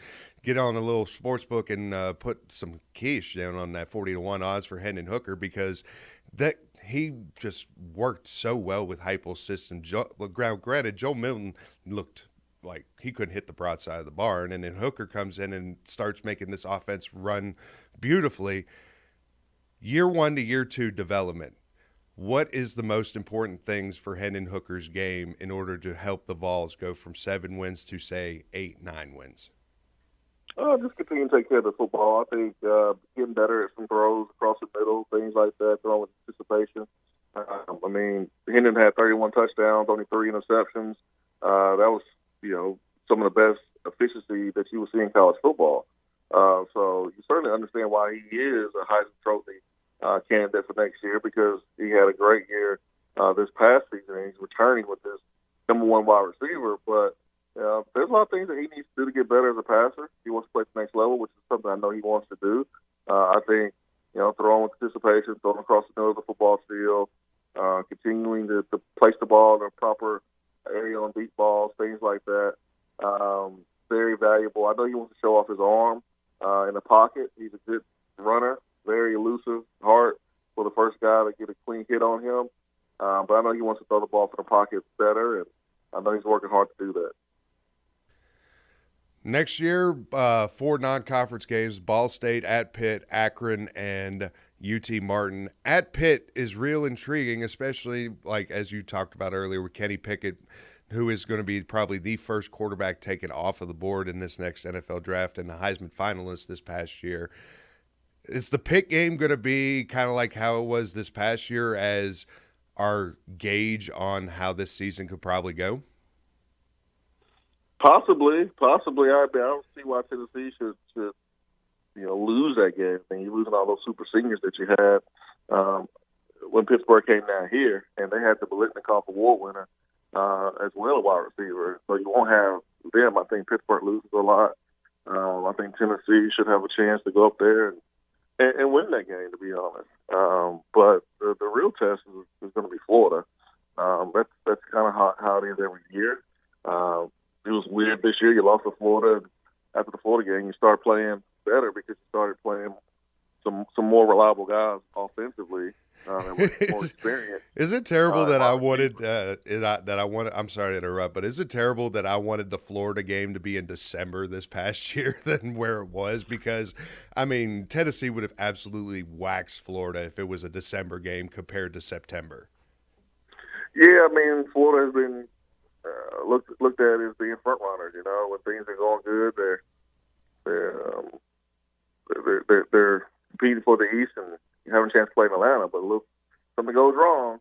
get on a little sports book and put some quiche down on that 40-1 odds for Hendon Hooker, because that he just worked so well with Heupel's system. Granted, Joe Milton looked like he couldn't hit the broadside of the barn, and then Hooker comes in and starts making this offense run beautifully. Year 1 to year 2 development. what is the most important things for Hendon Hooker's game in order to help the Vols go from 7 wins to, say, 8, 9 wins? Just continue to take care of the football. I think getting better at some throws across the middle, things like that, throwing with anticipation. I mean, Hendon had 31 touchdowns, only 3 interceptions. That was, some of the best efficiency that you will see in college football. So you certainly understand why he is a Heisman Trophy candidate for next year, because he had a great year this past season, and he's returning with this number 1 wide receiver. But there's a lot of things that he needs to do to get better as a passer. He wants to play at the next level, which is something I know he wants to do. I think, throwing with anticipation, throwing across the middle of the football field, continuing to place the ball in a proper area on deep balls, things like that. Very valuable. I know he wants to show off his arm in the pocket. He's a good runner, very elusive, hard for the first guy to get a clean hit on him. But I know he wants to throw the ball from the pocket better, and I know he's working hard to do that. Next year, 4 non-conference games: Ball State, at Pitt, Akron, and UT Martin. At Pitt is real intriguing, especially like as you talked about earlier with Kenny Pickett, who is going to be probably the first quarterback taken off of the board in this next NFL draft and the Heisman finalist this past year. Is the Pitt game going to be kind of like how it was this past year as our gauge on how this season could probably go? Possibly. I don't see why Tennessee should lose that game. I mean, you're losing all those super seniors that you had when Pittsburgh came down here, and they had the Biletnikoff Award winner as well, a wide receiver. So you won't have them. I think Pittsburgh loses a lot. I think Tennessee should have a chance to go up there and win that game, to be honest. But the real test is going to be Florida. That's kind of how it is every year. It was weird this year. You lost to Florida. After the Florida game, you started playing better because you started playing some more reliable guys offensively and with more experience. Is it terrible that I wanted I'm sorry to interrupt, but is it terrible that I wanted the Florida game to be in December this past year than where it was? Because, I mean, Tennessee would have absolutely waxed Florida if it was a December game compared to September. Yeah, I mean, Florida has been looked at as being front runners. When things are going good, they're competing for the East and having a chance to play in Atlanta. But look, something goes wrong,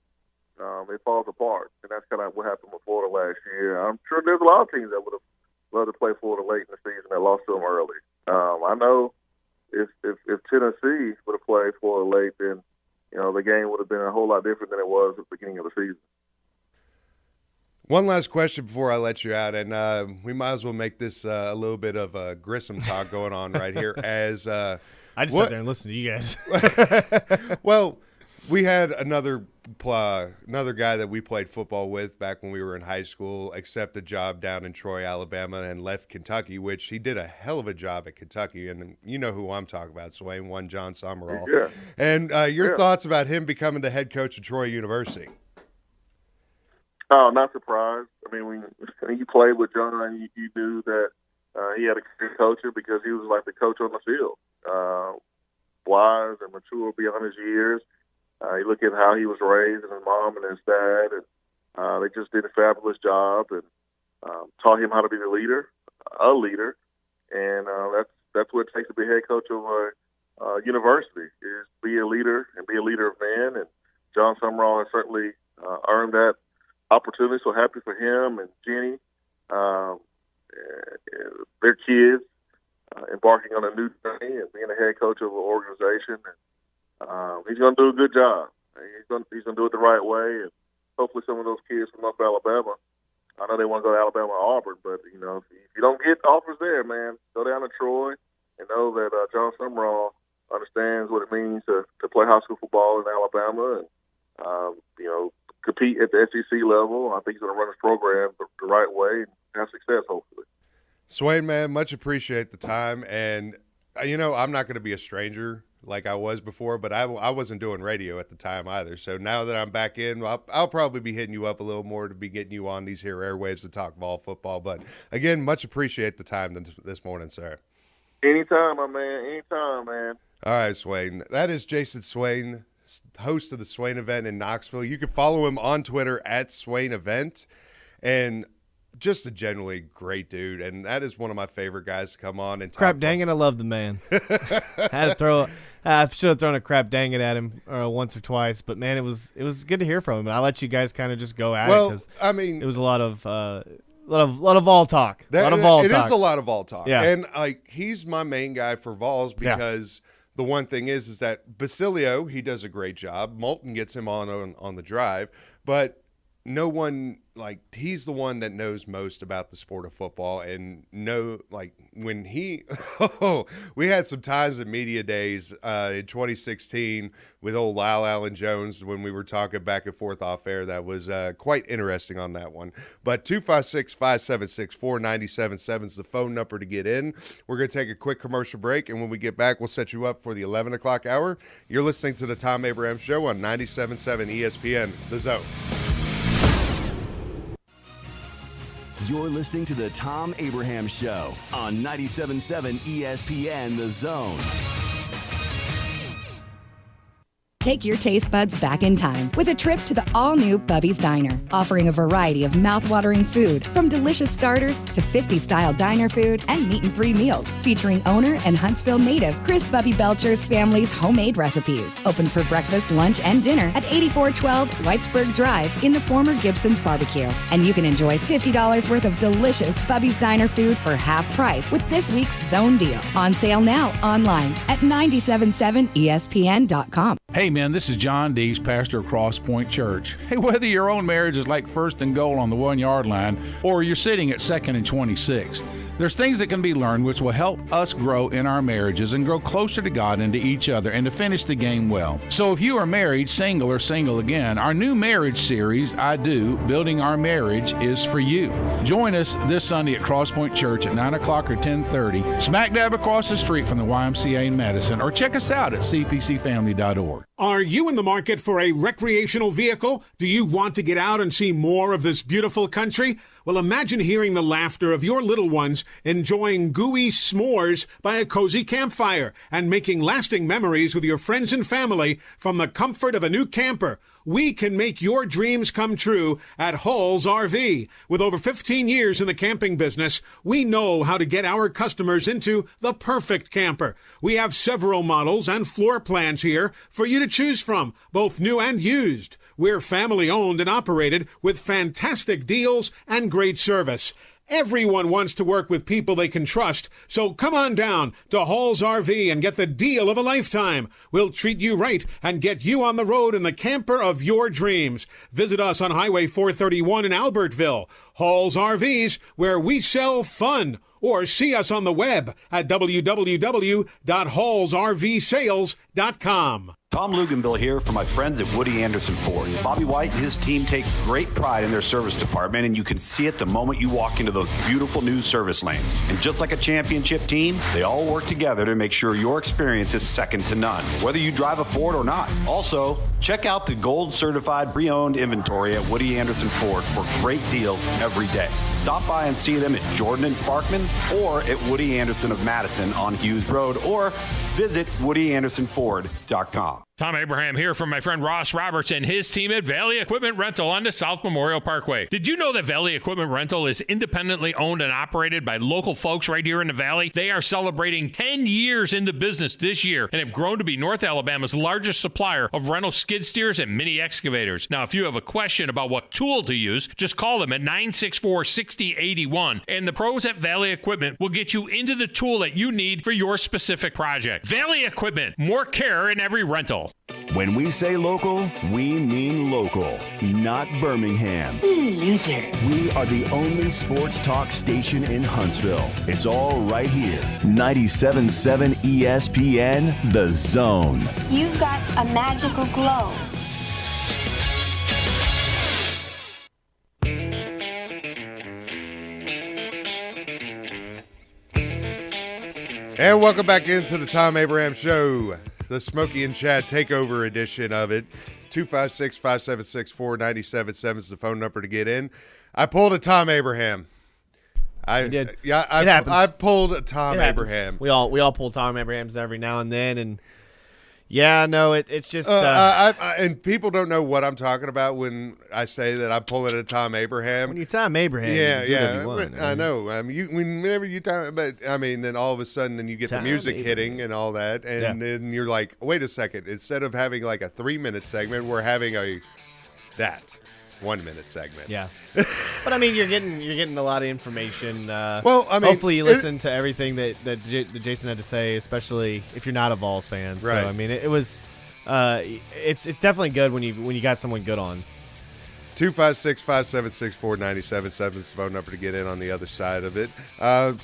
it falls apart, and that's kind of what happened with Florida last year. I'm sure there's a lot of teams that would have loved to play Florida late in the season that lost to them early. I know if Tennessee would have played Florida late, then the game would have been a whole lot different than it was at the beginning of the season. One last question before I let you out, and we might as well make this a little bit of a Grissom talk going on right here. As I just sat there and listened to you guys. Well, we had another guy that we played football with back when we were in high school accept a job down in Troy, Alabama, and left Kentucky, which he did a hell of a job at Kentucky. And you know who I'm talking about, Swain, one John Summerall. Yeah. And your thoughts about him becoming the head coach of Troy University? Oh, not surprised. I mean, when you played with John, you knew that he had a good coacher because he was like the coach on the field. Wise and mature beyond his years. You look at how he was raised and his mom and his dad, and they just did a fabulous job and taught him how to be a leader. And that's what it takes to be head coach of a university, is be a leader and be a leader of men. And John Summerall has certainly earned that opportunity. So happy for him and Jenny, their kids, embarking on a new journey and being a head coach of an organization. And he's going to do a good job. He's going to do it the right way. And hopefully some of those kids from North Alabama, I know they want to go to Alabama or Auburn, but, if you don't get offers there, man, go down to Troy and know that John Summerall understands what it means to play high school football in Alabama and, compete at the SEC level. I think he's going to run his program the right way and have success, hopefully. Swain, man, much appreciate the time. And, I'm not going to be a stranger like I was before, but I wasn't doing radio at the time either. So now that I'm back in, I'll probably be hitting you up a little more to be getting you on these here airwaves to talk ball football. But, again, much appreciate the time this morning, sir. Anytime, my man. Anytime, man. All right, Swain. That is Jason Swain, host of the Swain event in Knoxville. You can follow him on Twitter at Swain Event, and just a generally great dude. And that is one of my favorite guys to come on and talk. Crap dang it, I love the man. I should have thrown a crap dang it at him once or twice, but man, it was good to hear from him. I let you guys kind of just go at it because I mean, it was a lot of Vol talk. It is a lot of Vol talk. Yeah. And he's my main guy for Vols because the one thing is that Basilio, he does a great job. Moulton gets him on the drive, but no one, he's the one that knows most about the sport of football. And when we had some times at media days in 2016 with old Lyle Allen Jones when we were talking back and forth off air. That was quite interesting on that one. But 256-576-4977 is the phone number to get in. We're going to take a quick commercial break, and when we get back, we'll set you up for the 11 o'clock hour. You're listening to the Thom Abraham Show on 97.7 ESPN, The Zone. You're listening to the Thom Abraham Show on 97.7 ESPN The Zone. Take your taste buds back in time with a trip to the all-new Bubby's Diner, offering a variety of mouth-watering food, from delicious starters to 50-style diner food and meat-and-three meals, featuring owner and Huntsville native Chris Bubby Belcher's family's homemade recipes. Open for breakfast, lunch, and dinner at 8412 Whitesburg Drive in the former Gibson's Barbecue. And you can enjoy $50 worth of delicious Bubby's Diner food for half price with this week's Zone Deal. On sale now online at 977ESPN.com. Hey man, this is John Dees, pastor of Cross Point Church. Hey, whether your own marriage is like first and goal on the 1 yard line or you're sitting at 2nd and 26, there's things that can be learned which will help us grow in our marriages and grow closer to God and to each other and to finish the game well. So if you are married, single, or single again, our new marriage series, I Do, Building Our Marriage, is for you. Join us this Sunday at Cross Point Church at 9 o'clock or 10:30, smack dab across the street from the YMCA in Madison, or check us out at cpcfamily.org. Are you in the market for a recreational vehicle? Do you want to get out and see more of this beautiful country? Well, imagine hearing the laughter of your little ones enjoying gooey s'mores by a cozy campfire and making lasting memories with your friends and family from the comfort of a new camper. We can make your dreams come true at Hall's RV. With over 15 years in the camping business, we know how to get our customers into the perfect camper. We have several models and floor plans here for you to choose from, both new and used. We're family owned and operated with fantastic deals and great service. Everyone wants to work with people they can trust, so come on down to Hall's RV and get the deal of a lifetime. We'll treat you right and get you on the road in the camper of your dreams. Visit us on Highway 431 in Albertville. Hall's RVs, where we sell fun. Or see us on the web at www.hallsrvsales.com. Tom Luganbill here for my friends at Woody Anderson Ford. Bobby White and his team take great pride in their service department, and you can see it the moment you walk into those beautiful new service lanes. And just like a championship team, they all work together to make sure your experience is second to none, whether you drive a Ford or not. Also, check out the gold certified pre-owned inventory at Woody Anderson Ford for great deals every day. Stop by and see them at Jordan and Sparkman or at Woody Anderson of Madison on Hughes Road, or visit WoodyAndersonFord.com. Thom Abraham here from my friend Ross Roberts and his team at Valley Equipment Rental on the South Memorial Parkway. Did you know that Valley Equipment Rental is independently owned and operated by local folks right here in the Valley? They are celebrating 10 years in the business this year and have grown to be North Alabama's largest supplier of rental skid steers and mini excavators. Now, if you have a question about what tool to use, just call them at 964-6081, and the pros at Valley Equipment will get you into the tool that you need for your specific project. Valley Equipment, more care in every rental. When we say local, we mean local, not Birmingham. Loser. We are the only sports talk station in Huntsville. It's all right here. 97.7 ESPN, The Zone. You've got a magical glow. And welcome back into the Thom Abraham Show, the Smokey and Chad takeover edition of it. 256-576-4977 is the phone number to get in. I pulled a Thom Abraham. I did. Yeah, I pulled a Thom Abraham. We all pull Thom Abrahams every now and then, and Yeah, no, it's just and people don't know what I'm talking about when I say that I'm pulling a Thom Abraham. When you Thom Abraham, yeah, you do whatever you want, I know. Whenever you talk, but I mean, then all of a sudden, then you get the music hitting and all that, and then you're like, wait a second. Instead of having like a 3-minute segment, we're having a 1-minute segment. Yeah, but I mean, you're getting a lot of information. Well, I mean, hopefully you listen to everything that Jason had to say, especially if you're not a Vols fan. Right. So I mean, it was, it's definitely good when you got someone good on. 256-576-4977 is the phone number to get in on the other side of it.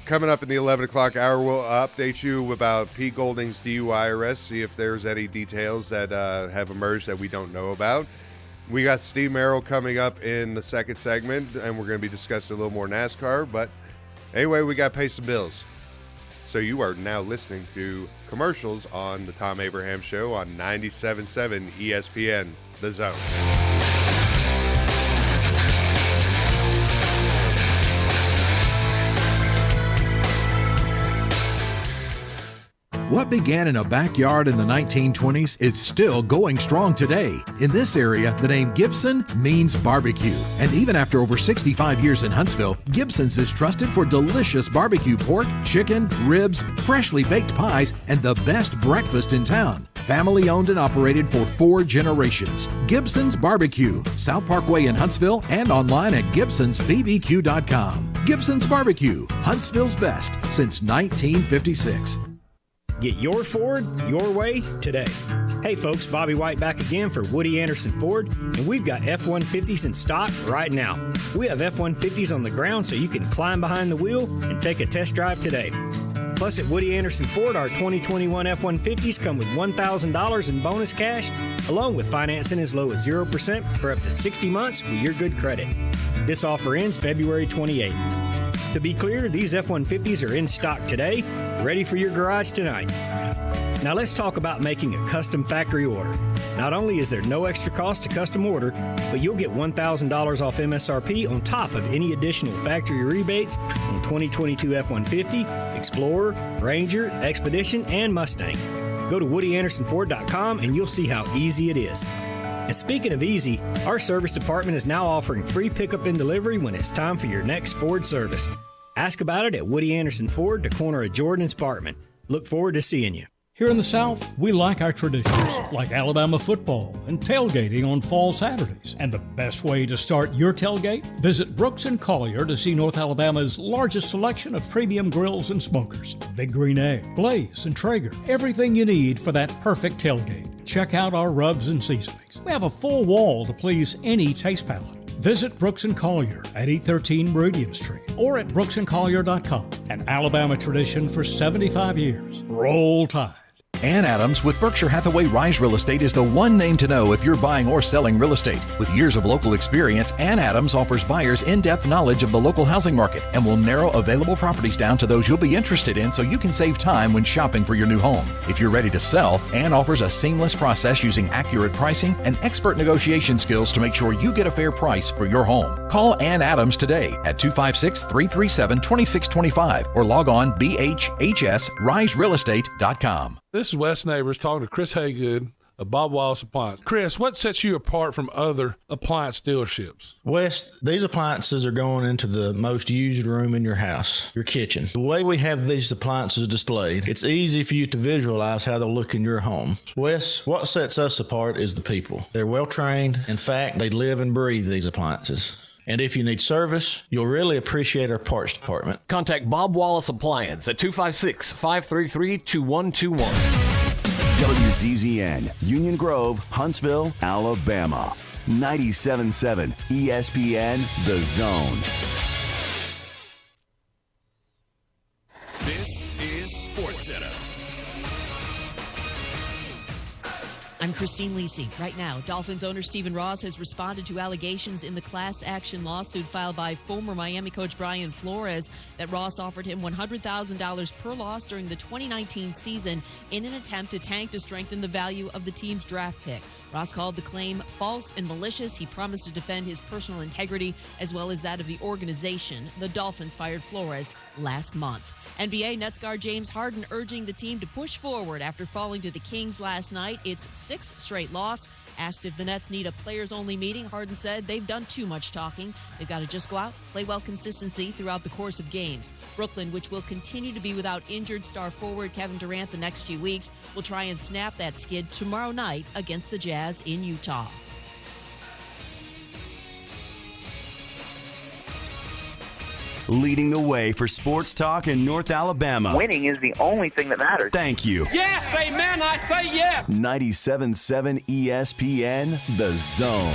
Coming up in the 11 o'clock hour, we'll update you about Pete Golding's DUI arrest, see if there's any details that have emerged that we don't know about. We got Steve Merrill coming up in the second segment, and we're going to be discussing a little more NASCAR. But anyway, we got to pay some bills. So you are now listening to commercials on the Thom Abraham Show on 97.7 ESPN, The Zone. What began in a backyard in the 1920s is still going strong today. In this area, the name Gibson means barbecue. And even after over 65 years in Huntsville, Gibson's is trusted for delicious barbecue pork, chicken, ribs, freshly baked pies, and the best breakfast in town. Family owned and operated for 4 generations. Gibson's Barbecue, South Parkway in Huntsville, and online at gibsonsbbq.com. Gibson's Barbecue, Huntsville's best since 1956. Get your Ford your way today. Hey folks, Bobby White back again for Woody Anderson Ford, and we've got F-150s in stock right now. We have F-150s on the ground so you can climb behind the wheel and take a test drive today. Plus at Woody Anderson Ford, our 2021 F-150s come with $1,000 in bonus cash, along with financing as low as 0% for up to 60 months with your good credit. This offer ends February 28th. To be clear, these F-150s are in stock today, ready for your garage tonight. Now let's talk about making a custom factory order. Not only is there no extra cost to custom order, but you'll get $1,000 off MSRP on top of any additional factory rebates on 2022 F-150, Explorer, Ranger, Expedition, and Mustang. Go to WoodyAndersonFord.com and you'll see how easy it is. And speaking of easy, our service department is now offering free pickup and delivery when it's time for your next Ford service. Ask about it at Woody Anderson Ford, the corner of Jordan and Sparkman. Look forward to seeing you. Here in the South, we like our traditions, like Alabama football and tailgating on fall Saturdays. And the best way to start your tailgate? Visit Brooks & Collier to see North Alabama's largest selection of premium grills and smokers. Big Green Egg, Blaze, and Traeger. Everything you need for that perfect tailgate. Check out our rubs and seasonings. We have a full wall to please any taste palate. Visit Brooks & Collier at 813 Meridian Street or at brooksandcollier.com. An Alabama tradition for 75 years. Roll Tide. Ann Adams with Berkshire Hathaway Rise Real Estate is the one name to know if you're buying or selling real estate. With years of local experience, Ann Adams offers buyers in-depth knowledge of the local housing market and will narrow available properties down to those you'll be interested in so you can save time when shopping for your new home. If you're ready to sell, Ann offers a seamless process using accurate pricing and expert negotiation skills to make sure you get a fair price for your home. Call Ann Adams today at 256-337-2625 or log on bhhsriserealestate.com. This is Wes Neighbors talking to Chris Haygood of Bob Wallace Appliance. Chris, what sets you apart from other appliance dealerships? Wes, these appliances are going into the most used room in your house, your kitchen. The way we have these appliances displayed, it's easy for you to visualize how they'll look in your home. Wes, what sets us apart is the people. They're well trained. In fact, they live and breathe these appliances. And if you need service, you'll really appreciate our parts department. Contact Bob Wallace Appliance at 256-533-2121. WCZN, Union Grove, Huntsville, Alabama. 97.7 ESPN, The Zone. This is SportsCenter. I'm Christine Lisi. Right now, Dolphins owner Stephen Ross has responded to allegations in the class action lawsuit filed by former Miami coach Brian Flores that Ross offered him $100,000 per loss during the 2019 season in an attempt to tank to strengthen the value of the team's draft pick. Ross called the claim false and malicious. He promised to defend his personal integrity as well as that of the organization. The Dolphins fired Flores last month. NBA Nets guard James Harden urging the team to push forward after falling to the Kings last night. Its sixth straight loss. Asked if the Nets need a players-only meeting, Harden said they've done too much talking. They've got to just go out, play well consistency throughout the course of games. Brooklyn, which will continue to be without injured star forward Kevin Durant the next few weeks, will try and snap that skid tomorrow night against the Jazz in Utah. Leading the way for sports talk in North Alabama. Winning is the only thing that matters. Thank you. Yes, amen, I say yes. 97.7 ESPN, The Zone.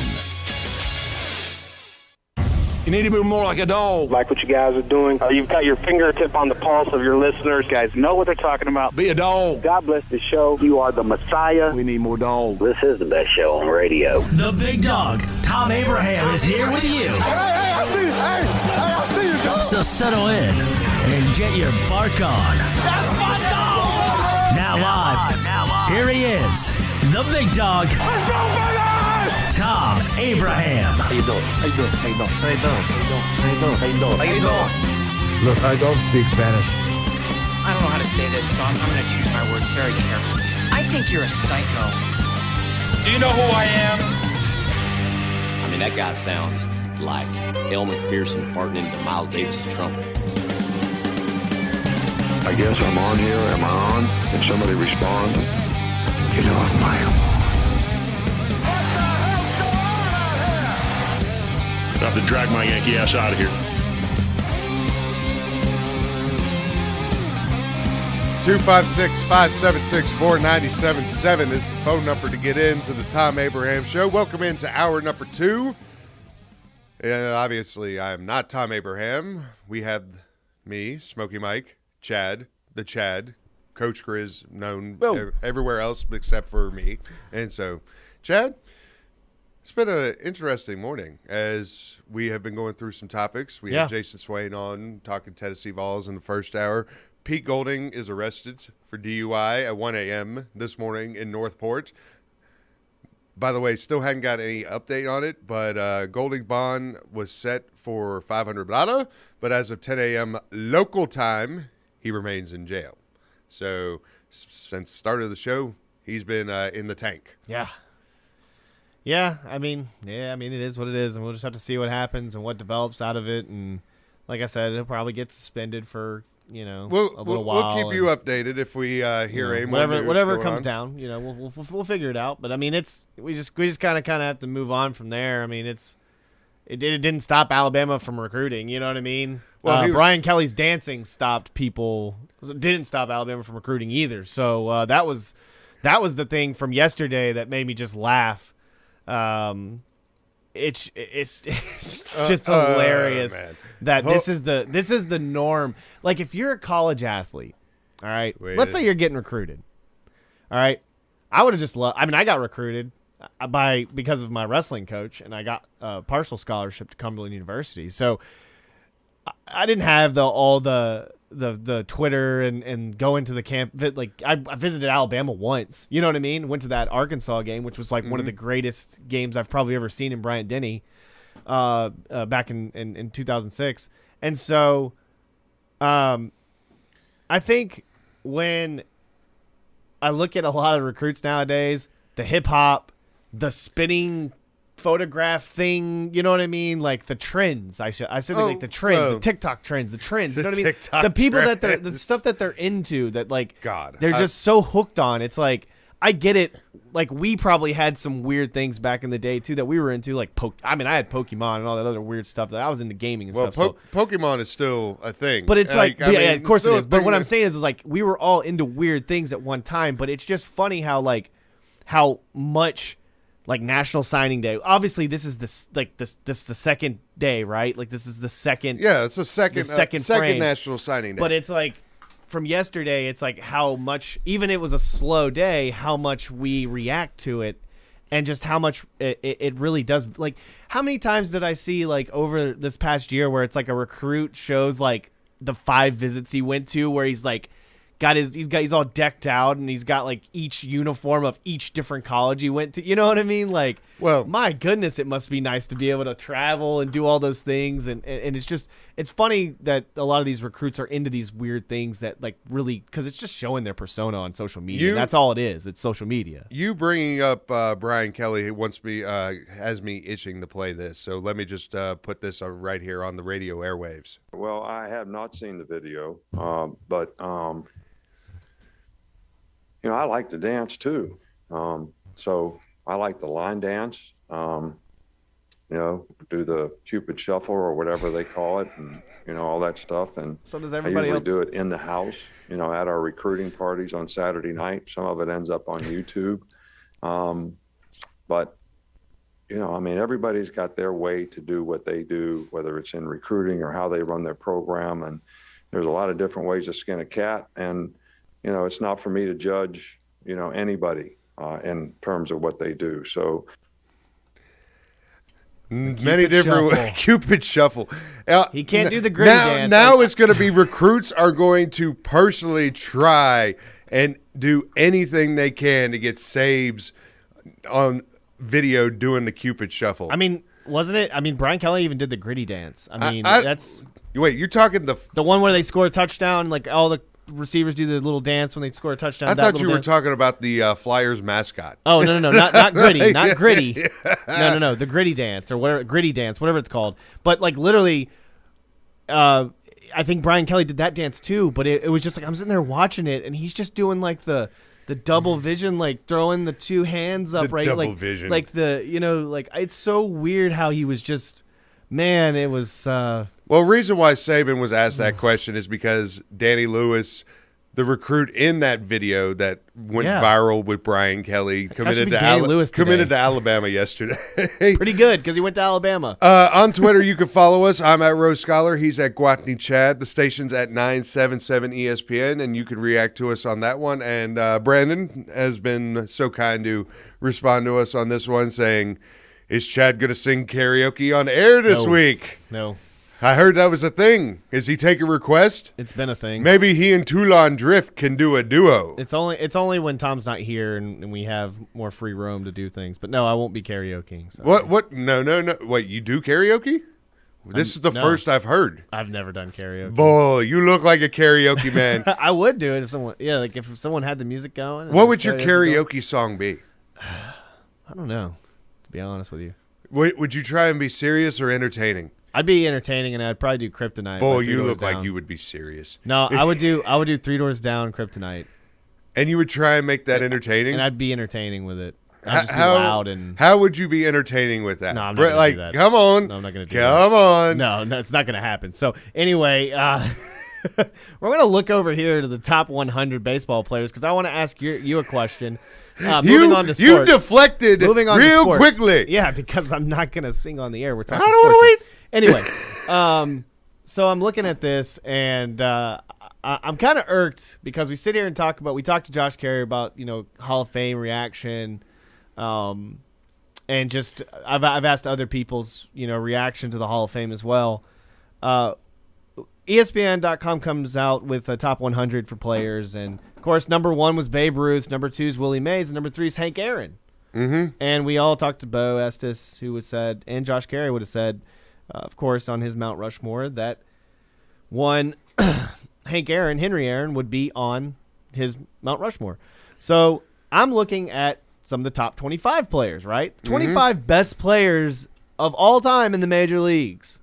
You need to be more like a dog. Like what you guys are doing. You've got your fingertip on the pulse of your listeners. You guys know what they're talking about. Be a dog. God bless the show. You are the Messiah. We need more dogs. This is the best show on radio. The big dog, Thom Abraham, is here with you. Hey, I see you. I see you, dog. So settle in and get your bark on. That's my dog. Now live. Here he is, the big dog. Let's go, baby. Thom Abraham. How you doing? How you doing? How you doing? How you doing? How you doing? How you doing? How you doing? Look, I don't speak Spanish. I don't know how to say this, so I'm going to choose my words very carefully. I think you're a psycho. Do you know who I am? I mean, that guy sounds like El McPherson farting into Miles Davis' trumpet. I guess I'm on here. Am I on? Can somebody respond? Get off my lawn. I have to drag my Yankee ass out of here. 256-576-4977 is the phone number to get into the Thom Abraham Show. Welcome into hour number 2. Obviously, I am not Thom Abraham. We have me, Smokey Mike, Chad, the Chad, Coach Grizz, known everywhere else except for me. And so, Chad, it's been an interesting morning as we have been going through some topics. We had Jason Swain on talking Tennessee Vols in the first hour. Pete Golding is arrested for DUI at 1 a.m. this morning in Northport. By the way, still hadn't got any update on it, but Golding bond was set for $500, but as of 10 a.m. local time, he remains in jail. So since the start of the show, he's been in the tank. Yeah. Yeah, I mean, it is what it is, and we'll just have to see what happens and what develops out of it. And like I said, he'll probably get suspended for a little while. We'll keep you updated if we hear any more news whatever going comes on. down. We'll figure it out. But I mean, we just kind of have to move on from there. I mean, it didn't stop Alabama from recruiting. You know what I mean? Well, Brian Kelly's dancing didn't stop Alabama from recruiting either. So that was the thing from yesterday that made me just laugh. It's just hilarious that this is the norm. Like, if you're a college athlete, all right, let's say you're getting recruited, all right, I would have just I got recruited because of my wrestling coach, and I got a partial scholarship to Cumberland University. So I didn't have all the Twitter and go into the camp. Like, I visited Alabama once, you know what I mean? Went to that Arkansas game, which was like one of the greatest games I've probably ever seen in Bryant-Denny back in 2006. And so I think when I look at a lot of recruits nowadays, the hip-hop, the spinning photograph thing, you know what I mean? Like the trends. I said like the trends, the TikTok trends, the trends. You know what I mean? The people trends. the stuff that they're into, that like God, they're just so hooked on. It's like, I get it. Like, we probably had some weird things back in the day too that we were into, like I had Pokemon and all that other weird stuff that I was into gaming and stuff. So Pokemon is still a thing, but it's like of course it is. But what I'm saying is like we were all into weird things at one time. But it's just funny how much. Like National Signing Day. Obviously, this is the second day, right? Like, this is the second. Yeah, it's the second frame. National Signing Day. But it's like from yesterday, it's like how much, even it was a slow day, how much we react to it, and just how much it really does. Like, how many times did I see, like, over this past year where it's like a recruit shows, like, the 5 visits he went to where he's like, he's all decked out and he's got like each uniform of each different college he went to. You know what I mean? Like, well, my goodness, it must be nice to be able to travel and do all those things. And it's funny that a lot of these recruits are into these weird things that like really, because it's just showing their persona on social media. That's all it is. It's social media. You bringing up Brian Kelly has me itching to play this. So let me just put this right here on the radio airwaves. Well, I have not seen the video, but you know, I like to dance too. So I like the line dance, you know, do the Cupid shuffle or whatever they call it, and, you know, all that stuff. And so does everybody I usually else. do it in the house, you know, at our recruiting parties on Saturday night. Some of it ends up on YouTube. But, you know, I mean, everybody's got their way to do what they do, whether it's in recruiting or how they run their program. And there's a lot of different ways to skin a cat. And, you know, it's not for me to judge, you know, anybody in terms of what they do. So many different ways. Cupid shuffle. He can't do the gritty dance. Now it's going to be recruits are going to personally try and do anything they can to get Sabes on video doing the Cupid shuffle. I mean, wasn't it? I mean, Brian Kelly even did the gritty dance. I mean, that's. Wait, you're talking the one where they score a touchdown, like all the receivers do the little dance when they score a touchdown. I thought you were talking about the Flyers mascot. Oh, no, not gritty, not gritty. No, the gritty dance or whatever, gritty dance, whatever it's called. But like literally, I think Brian Kelly did that dance too. But it was just like I'm sitting there watching it, and he's just doing like the double vision, like throwing the 2 hands up, right? Double like vision. Like like it's so weird how he was just, man, it was. Well, the reason why Saban was asked that question is because Danny Lewis, the recruit in that video that went viral with Brian Kelly, committed to Alabama yesterday. Pretty good, because he went to Alabama. On Twitter, you can follow us. I'm at Rose Scholar. He's at Gwathney Chad. The station's at 977 ESPN, and you can react to us on that one. And Brandon has been so kind to respond to us on this one, saying, is Chad going to sing karaoke on air this week? No. I heard that was a thing. Is he taking requests? It's been a thing. Maybe he and Toulon Drift can do a duo. It's only when Tom's not here and we have more free roam to do things. But no, I won't be karaokeing. So. What? No. Wait, you do karaoke? This is the first I've heard. I've never done karaoke. Boy, you look like a karaoke man. I would do it if someone, like if someone had the music going. What would your karaoke song be? I don't know, to be honest with you. Would you try and be serious or entertaining? I'd be entertaining, and I'd probably do Kryptonite. Boy, you look like you would be serious. No, I would do 3 Doors Down, Kryptonite. And you would try and make that entertaining? And I'd be entertaining with it. I'd just be loud and. How would you be entertaining with that? No, I'm not gonna do that. Come on. No, I'm not going to do that. Come on. No, it's not going to happen. So anyway, we're going to look over here to the top 100 baseball players because I want to ask you a question. Moving on to sports. You deflected real quickly. Yeah, because I'm not going to sing on the air. We're talking sports. I don't want to wait. Anyway, so I'm looking at this, and I'm kind of irked because we sit here and we talked to Josh Carey about, Hall of Fame reaction, and just I've asked other people's, reaction to the Hall of Fame as well. ESPN.com comes out with a top 100 for players, and of course, number 1 was Babe Ruth, number 2 is Willie Mays, and number 3 is Hank Aaron. Mm-hmm. And we all talked to Bo Estes, who was said, and Josh Carey would have said, of course, on his Mount Rushmore, that one Henry Aaron would be on his Mount Rushmore. So I'm looking at some of the top 25 players, right? 25 best players of all time in the major leagues.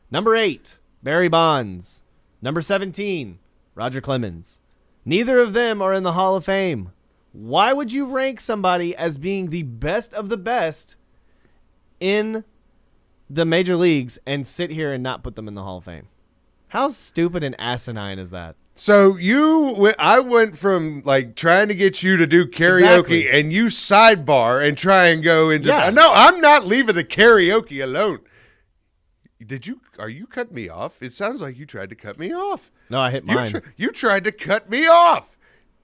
Number 8, Barry Bonds. Number 17, Roger Clemens. Neither of them are in the Hall of Fame. Why would you rank somebody as being the best of the best in the major leagues and sit here and not put them in the Hall of Fame? How stupid and asinine is that? So I went from like trying to get you to do karaoke and you sidebar and try and go into. No, I'm not leaving the karaoke alone. Did you Are you cutting me off? It sounds like you tried to cut me off. No, I hit mine. You tried to cut me off,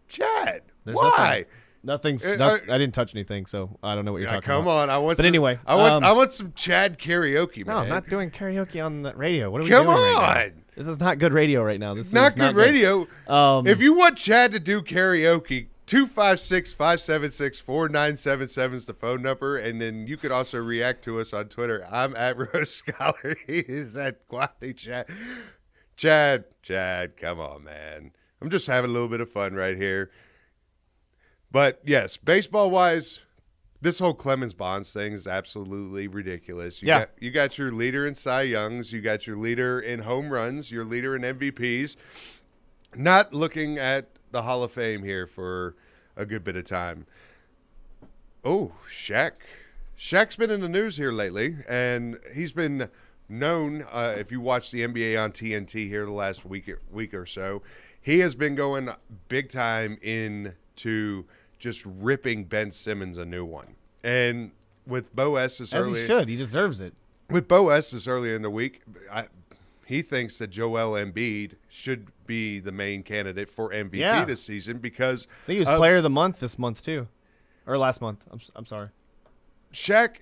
Chad. Why? I didn't touch anything, so I don't know what you're talking come about. on, I want. But anyway, I want some Chad karaoke, man. No, I'm not doing karaoke on the radio. What are we Come doing on. right now? This is not good radio right now. This is not good radio. If you want Chad to do karaoke, 256-576-4977 is the phone number, and then you could also react to us on Twitter. I'm at Rose Scholar. He is at Gwathney Chad. Chad, come on, man. I'm just having a little bit of fun right here. But yes, baseball-wise, this whole Clemens Bonds thing is absolutely ridiculous. You got your leader in Cy Youngs, you got your leader in home runs, your leader in MVPs. Not looking at the Hall of Fame here for a good bit of time. Oh, Shaq. Shaq's been in the news here lately, and he's been known, if you watch the NBA on TNT here the last week or so, he has been going big time into just ripping Ben Simmons a new one. And with Bo Estes earlier, he should. He deserves it. With Bo Estes earlier in the week, he thinks that Joel Embiid should be the main candidate for MVP this season because I think he was Player of the Month this month too, or last month. I'm sorry. Shaq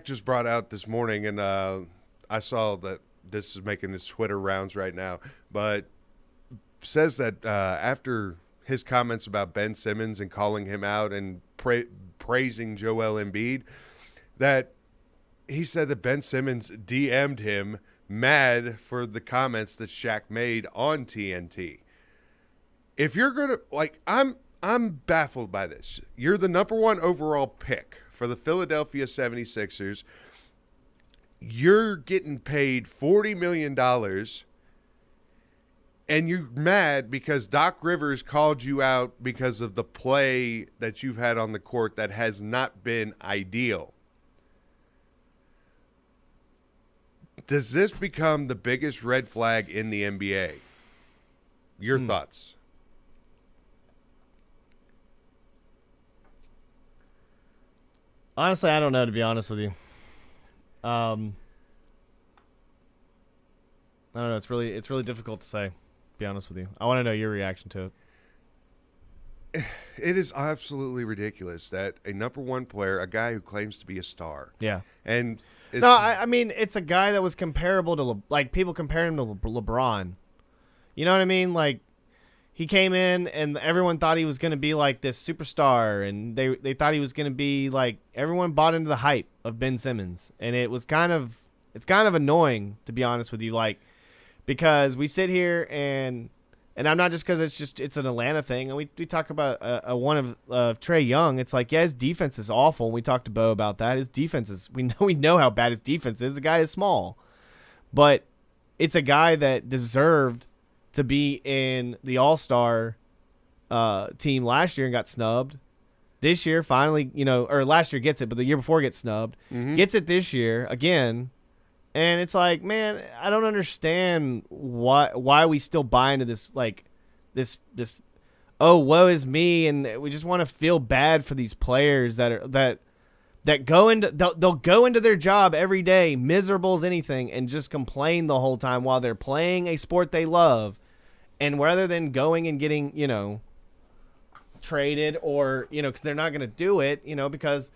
just brought out this morning, and I saw that this is making his Twitter rounds right now, but says that after his comments about Ben Simmons and calling him out and praising Joel Embiid, that he said that Ben Simmons DM'd him mad for the comments that Shaq made on TNT. If you're going to, I'm baffled by this. You're the number one overall pick for the Philadelphia 76ers. You're getting paid $40 million, and you're mad because Doc Rivers called you out because of the play that you've had on the court that has not been ideal. Does this become the biggest red flag in the NBA? Your thoughts? Honestly, I don't know, to be honest with you. I don't know. It's really difficult to say, to be honest with you. I want to know your reaction to it. It is absolutely ridiculous that a number one player, a guy who claims to be a star. Yeah. And no, I mean, it's a guy that was comparable to, people compare him to LeBron. You know what I mean? Like, he came in and everyone thought he was going to be like this superstar, and they thought he was going to be like, everyone bought into the hype of Ben Simmons. And it's kind of annoying, to be honest with you, because we sit here and I'm not just because it's an Atlanta thing, and we talk about one of Trae Young. It's like, his defense is awful, and we talked to Bo about that. His defense is, we know how bad his defense is. The guy is small, but it's a guy that deserved to be in the All-Star team last year and got snubbed. This year, finally, or last year gets it, but the year before gets snubbed. Mm-hmm. Gets it this year again. And it's like, man, I don't understand why we still buy into this, this oh, woe is me, and we just want to feel bad for these players that go into they'll go into their job every day miserable as anything and just complain the whole time while they're playing a sport they love, and rather than going and getting traded or because they're not going to do it because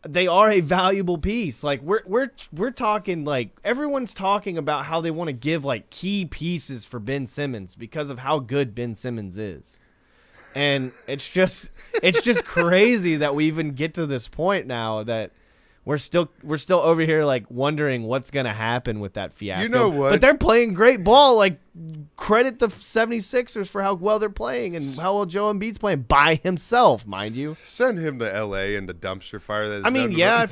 they are a valuable piece. Like we're talking, everyone's talking about how they want to give key pieces for Ben Simmons because of how good Ben Simmons is. And it's just crazy that we even get to this point now that we're still over here wondering what's going to happen with that fiasco. You know what? But they're playing great ball. Credit the 76ers for how well they're playing and how well Joel Embiid's playing by himself, mind you. Send him to L.A. and the dumpster fire that is if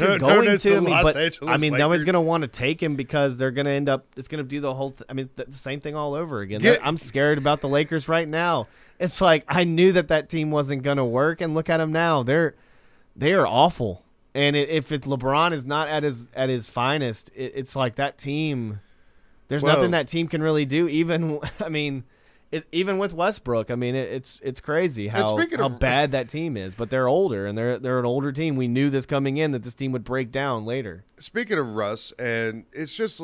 you're going to, but no one's going to want to take him because they're going to end up, it's going to do the whole the same thing all over again. I'm scared about the Lakers right now. It's I knew that team wasn't going to work, and look at them now. They are awful. And if LeBron is not at his finest, it's like that team. There's nothing that team can really do. Even with Westbrook, it's crazy how bad that team is. But they're older, and they're an older team. We knew this coming in that this team would break down later. Speaking of Russ, and it's just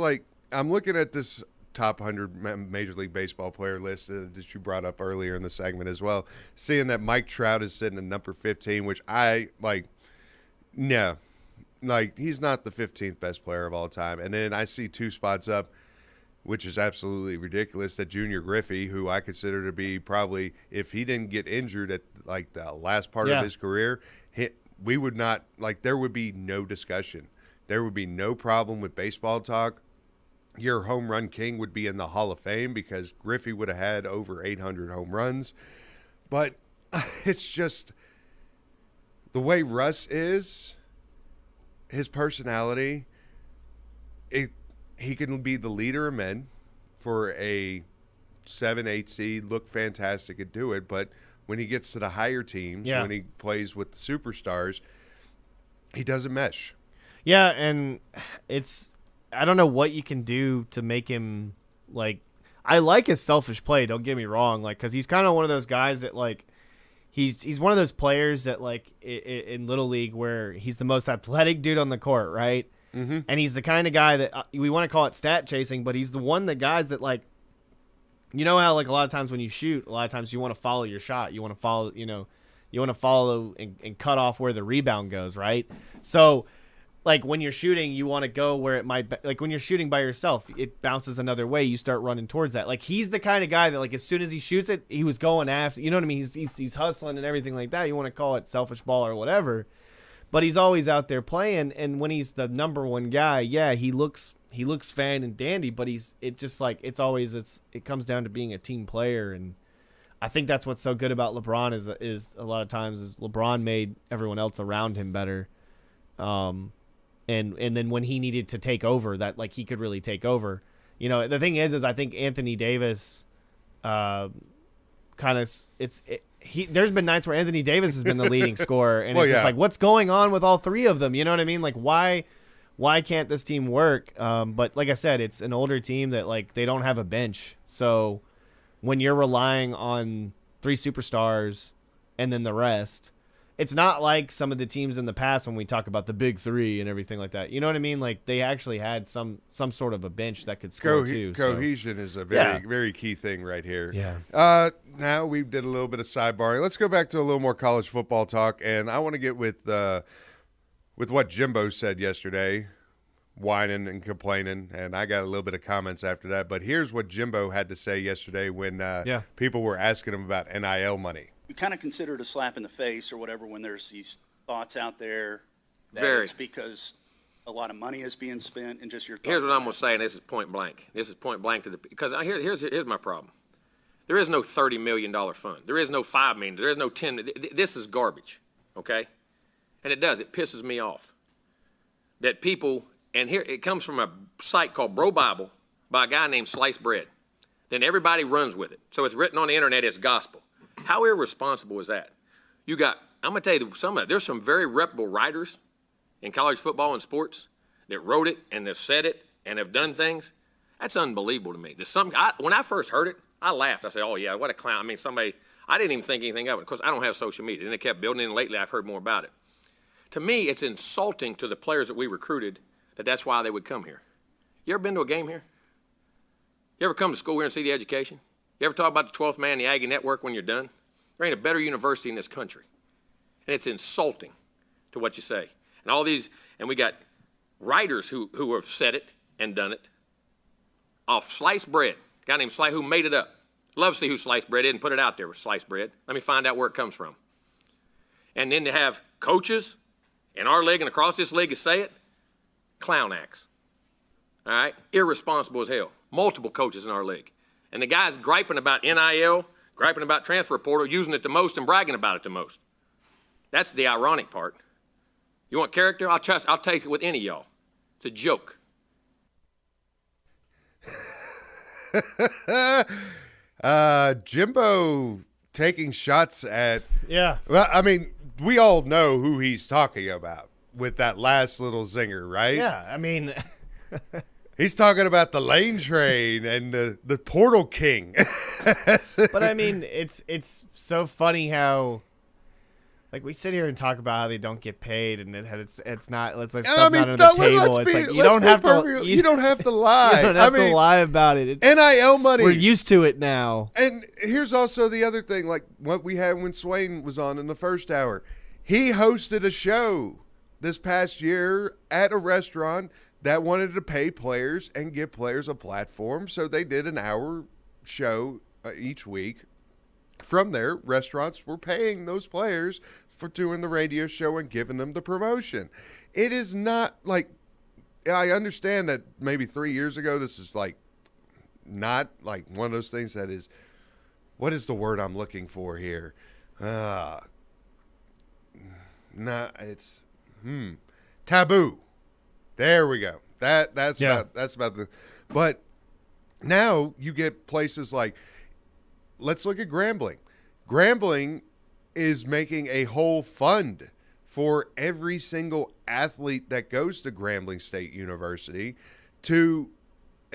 I'm looking at this top 100 Major League Baseball player list that you brought up earlier in the segment as well, seeing that Mike Trout is sitting at number 15, which I like. No, like he's not the 15th best player of all time. And then I see 2 spots up, which is absolutely ridiculous, that Junior Griffey, who I consider to be probably, if he didn't get injured at like the last part of his career, we would not, like, there would be no discussion. There would be no problem with baseball talk. Your home run king would be in the Hall of Fame because Griffey would have had over 800 home runs. But it's just the way Russ is, his personality, he can be the leader of men for a 7-8 seed, look fantastic and do it. But when he gets to the higher teams, when he plays with the superstars, he doesn't mesh. Yeah, and I don't know what you can do to make him, like, I like his selfish play, don't get me wrong, like, because he's kind of one of those guys that, like, he's one of those players that, like, in Little League where he's the most athletic dude on the court, right? Mm-hmm. And he's the kind of guy that we want to call it stat chasing, but he's the one that guys that, like, you know how, like, a lot of times when you shoot, a lot of times you want to follow your shot. You want to follow, and cut off where the rebound goes, right? So, like, when you're shooting, you want to go where it might, like, when you're shooting by yourself, it bounces another way. You start running towards that. Like, he's the kind of guy that, like, as soon as he shoots it, he was going after, you know what I mean? He's hustling and everything like that. You want to call it selfish ball or whatever. But he's always out there playing, and when he's the number one guy, yeah, he looks fine and dandy, but it comes down to being a team player, and I think that's what's so good about LeBron is a lot of times is LeBron made everyone else around him better, and then when he needed to take over, that, like, he could really take over. You know, the thing is I think Anthony Davis, there's been nights where Anthony Davis has been the leading scorer, and it's just like, what's going on with all three of them? You know what I mean? Like, why can't this team work? But like I said, it's an older team that, like, they don't have a bench. So when you're relying on 3 superstars and then the rest, it's not like some of the teams in the past when we talk about the big 3 and everything like that. You know what I mean? Like, they actually had some sort of a bench that could score too. Cohesion is a very key thing right here. Yeah. Now we did a little bit of sidebarring. Let's go back to a little more college football talk, and I want to get with what Jimbo said yesterday, whining and complaining, and I got a little bit of comments after that. But here's what Jimbo had to say yesterday when people were asking him about NIL money. We kind of consider it a slap in the face or whatever when there's these thoughts out there that it's because a lot of money is being spent, and just your thoughts. Here's what I'm going to say, and this is point blank. Because here's my problem. There is no $30 million fund. There is no $5 million. There is no $10 million. This is garbage, okay? And it pisses me off that people, and here it comes from a site called Bro Bible by a guy named Sliced Bread. Then everybody runs with it. So it's written on the internet as gospel. How irresponsible is that? I'm going to tell you, there's some very reputable writers in college football and sports that wrote it and have said it and have done things. That's unbelievable to me. When I first heard it, I laughed. I said, oh, yeah, what a clown. I mean, I didn't even think anything of it because I don't have social media. And it kept building, and lately I've heard more about it. To me, it's insulting to the players that we recruited that's why they would come here. You ever been to a game here? You ever come to school here and see the education? You ever talk about the 12th man, the Aggie Network when you're done? There ain't a better university in this country. And it's insulting to what you say. And we got writers who have said it and done it off Sliced Bread. A guy named Slice who made it up. Love to see who Sliced Bread is and put it out there with Sliced Bread. Let me find out where it comes from. And then to have coaches in our league and across this league to say it, clown acts. All right? Irresponsible as hell. Multiple coaches in our league. And the guy's griping about NIL, griping about transfer portal, using it the most and bragging about it the most. That's the ironic part. You want character? I'll take it with any of y'all. It's a joke. Jimbo taking shots at well, I mean, we all know who he's talking about with that last little zinger, right? Yeah, I mean he's talking about the lane train and the portal king. But I mean, it's so funny how Like, we sit here and talk about how they don't get paid, and it's not. Let's like I stuff mean, not under the table. let's It's be- like you let's don't be have to. perfect- you don't have to lie. You don't have to lie about it. It's, NIL money. We're used to it now. And here's also the other thing, like what we had when Swain was on in the first hour. He hosted a show this past year at a restaurant that wanted to pay players and give players a platform, so they did an hour show each week. From there, restaurants were paying those players for doing the radio show and giving them the promotion. It is not like, I understand that maybe 3 years ago, this is like not like one of those things that is, what is the word I'm looking for here? It's taboo. There we go. That's about the, but now you get places like, let's look at Grambling. Grambling is making a whole fund for every single athlete that goes to Grambling State University to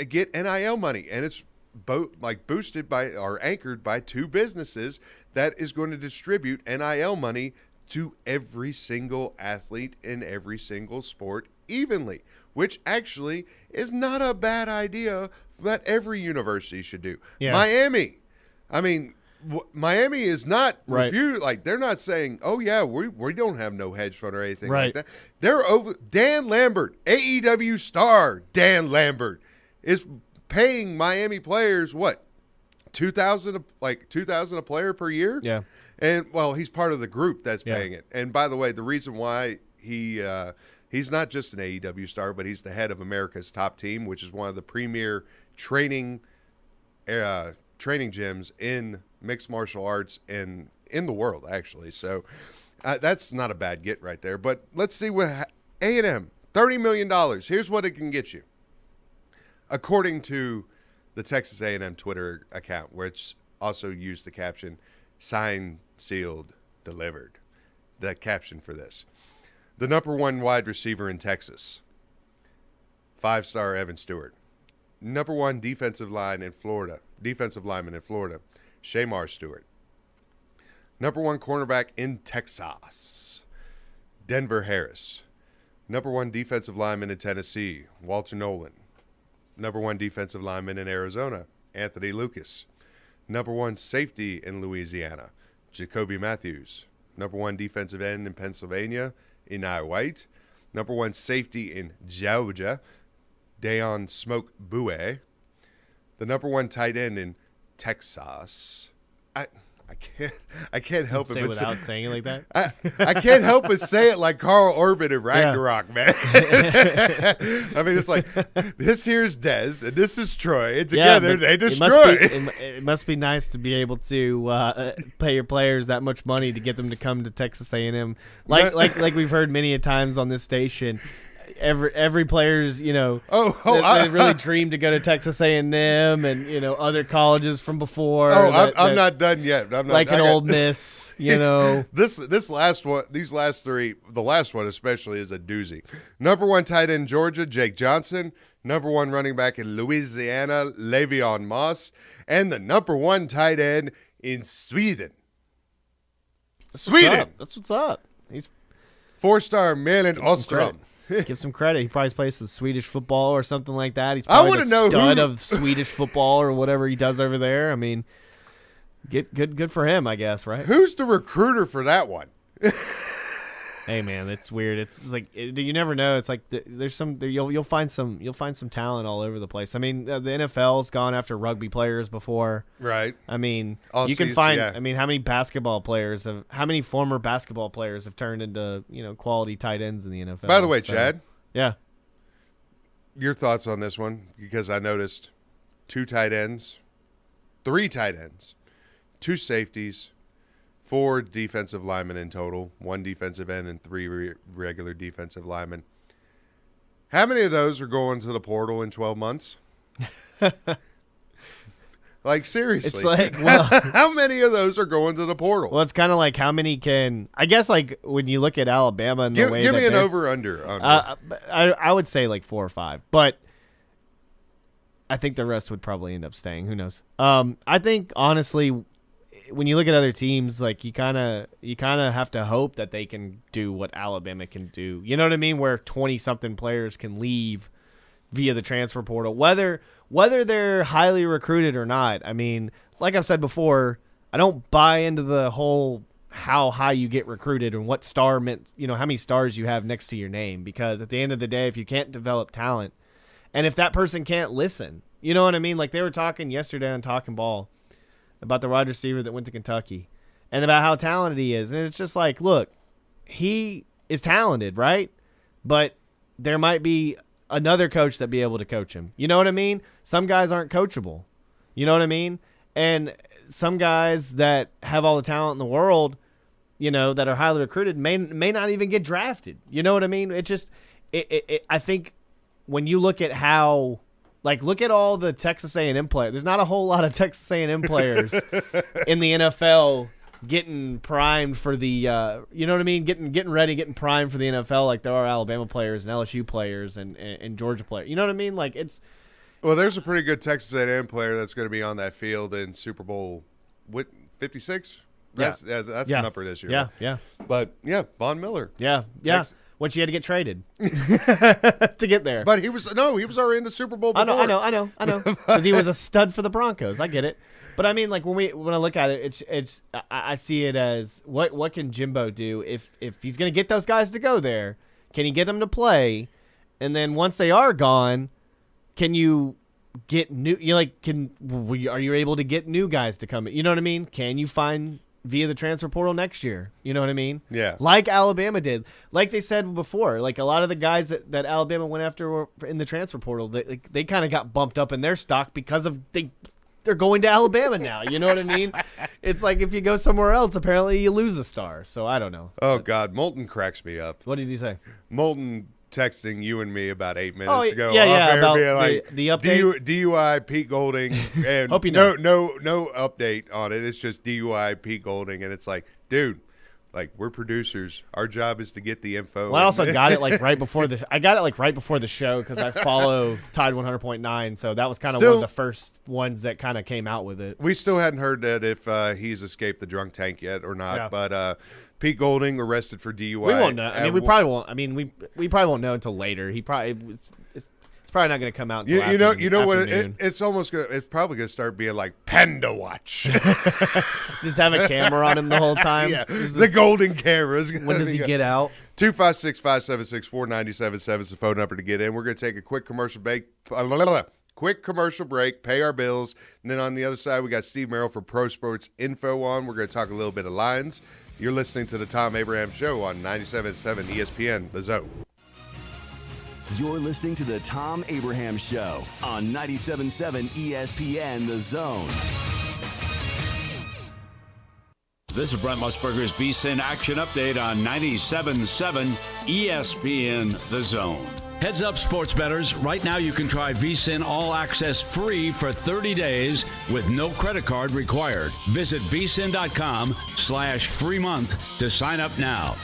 get NIL money. And it's boosted by or anchored by two businesses that is going to distribute NIL money to every single athlete in every single sport evenly, which actually is not a bad idea that every university should do. Yeah. Miami. I mean, Miami is not Right. refused. Like, they're not saying, "Oh yeah, we don't have no hedge fund or anything Right. like that." They're over. Dan Lambert, AEW star Dan Lambert, is paying Miami players what, $2,000 a player per year. Yeah. And well, he's part of the group that's paying it. And by the way, the reason why he's not just an AEW star, but he's the head of America's Top Team, which is one of the premier training gyms in mixed martial arts and in the world, actually. So that's not a bad get right there. But let's see what A&M, $30 million. Here's what it can get you. According to the Texas A&M Twitter account, which also used the caption, "Signed, sealed, delivered." The caption for this. The number one wide receiver in Texas, 5-star Evan Stewart. Number one defensive lineman in Florida, Shamar Stewart. Number one cornerback in Texas, Denver Harris. Number one defensive lineman in Tennessee, Walter Nolan. Number one defensive lineman in Arizona, Anthony Lucas. Number one safety in Louisiana, Jacoby Matthews. Number one defensive end in Pennsylvania, Enai White. Number one safety in Georgia, Dayon Smoke Boue. The number one tight end in Texas. I can't help it Say but without saying it like that. I can't help but say it like Carl Urban in Ragnarok, man. I mean, it's like, this here's Dez and this is Troy, and together they destroy. It must be nice to be able to pay your players that much money to get them to come to Texas A&M, like we've heard many a times on this station. Every player's, they really dream to go to Texas A&M and other colleges from before. I'm not done yet. I'm not, like an Old Miss, This last one, these last three, the last one especially is a doozy. Number one tight end in Georgia, Jake Johnson. Number one running back in Louisiana, Le'Veon Moss, and the number one tight end in Sweden. That's what's up. He's 4-star Malin Ostrom. Give some credit. He probably plays some Swedish football or something like that. He's probably the stud of Swedish football or whatever he does over there. I mean, good for him, I guess, right? Who's the recruiter for that one? Hey man, it's weird. It's like you never know. It's like you'll find some talent all over the place. I mean, the NFL's gone after rugby players before, right? I mean, You can find. Yeah. I mean, how many former basketball players have turned into quality tight ends in the NFL? By the way, Chad, yeah, your thoughts on this one? Because I noticed 2 tight ends, 3 tight ends, 2 safeties, 4 defensive linemen in total, 1 defensive end and 3 regular defensive linemen. How many of those are going to the portal in 12 months? Like, seriously. It's like, well, how many of those are going to the portal? Well, it's kind of like how many can – I guess, like, when you look at Alabama and the way give that me an over-under. I would say like 4 or 5, but I think the rest would probably end up staying. Who knows? I think, honestly – when you look at other teams, like you kind of have to hope that they can do what Alabama can do. You know what I mean? Where 20-something players can leave via the transfer portal, whether they're highly recruited or not. I mean, like I've said before, I don't buy into the whole how high you get recruited and what star meant, how many stars you have next to your name, because at the end of the day, if you can't develop talent and if that person can't listen, you know what I mean? Like they were talking yesterday on Talking Ball about the wide receiver that went to Kentucky and about how talented he is. And it's just like, look, he is talented, right? But there might be another coach that be able to coach him. You know what I mean? Some guys aren't coachable. You know what I mean? And some guys that have all the talent in the world, that are highly recruited may not even get drafted. You know what I mean? It just, I think when you look at how, like, look at all the Texas A&M players. There's not a whole lot of Texas A&M players in the NFL getting primed for the, you know what I mean? Getting ready, getting primed for the NFL like there are Alabama players and LSU players and Georgia players. You know what I mean? Like it's. Well, there's a pretty good Texas A&M player that's going to be on that field in Super Bowl 56. That's the number this year. Yeah. But yeah, Von Miller. Yeah. When she had to get traded to get there. But he was already in the Super Bowl before. I know. Because he was a stud for the Broncos. I get it. But I mean, like when I look at it, it's I see it as what can Jimbo do if he's going to get those guys to go there? Can he get them to play? And then once they are gone, can you get new? Are you able to get new guys to come in? You know what I mean? Can you find via the transfer portal next year? You know what I mean? Yeah. Like Alabama did. Like they said before, like a lot of the guys that Alabama went after were in the transfer portal, they kind of got bumped up in their stock because of they're going to Alabama now. You know what I mean? It's like if you go somewhere else, apparently you lose a star. So I don't know. Oh, God. Moulton cracks me up. What did he say? Moulton texting you and me about 8 minutes ago. Yeah, about being like, the update. DUI Pete Golding. And Hope you know. No update on it. It's just DUI Pete Golding. And it's like, dude, like we're producers. Our job is to get the info. Well, I also got it like right before the show because I follow Tide 100.9, so that was kind of one of the first ones that kind of came out with it. We still hadn't heard that if he's escaped the drunk tank yet or not, Yeah. But Pete Golding arrested for DUI. We won't know. I mean, we probably won't. I mean, we probably won't know until later. He probably it's probably not going to come out until you know what? afternoon. It's almost gonna. It's probably going to start being like Panda Watch. Just have a camera on him the whole time. Yeah, the golden cameras. When does he get out? 256-576-4977 is the phone number to get in. We're going to take a quick commercial break. Pay our bills, and then on the other side we got Steve Merrill for Pro Sports Info on. We're going to talk a little bit of Lions. You're listening to the Thom Abraham Show on 97.7 ESPN, The Zone. You're listening to the Thom Abraham Show on 97.7 ESPN, The Zone. This is Brent Musburger's VSiN Action Update on 97.7 ESPN, The Zone. Heads up, sports bettors. Right now you can try VSiN All Access free for 30 days with no credit card required. Visit vsin.com/free month to sign up now.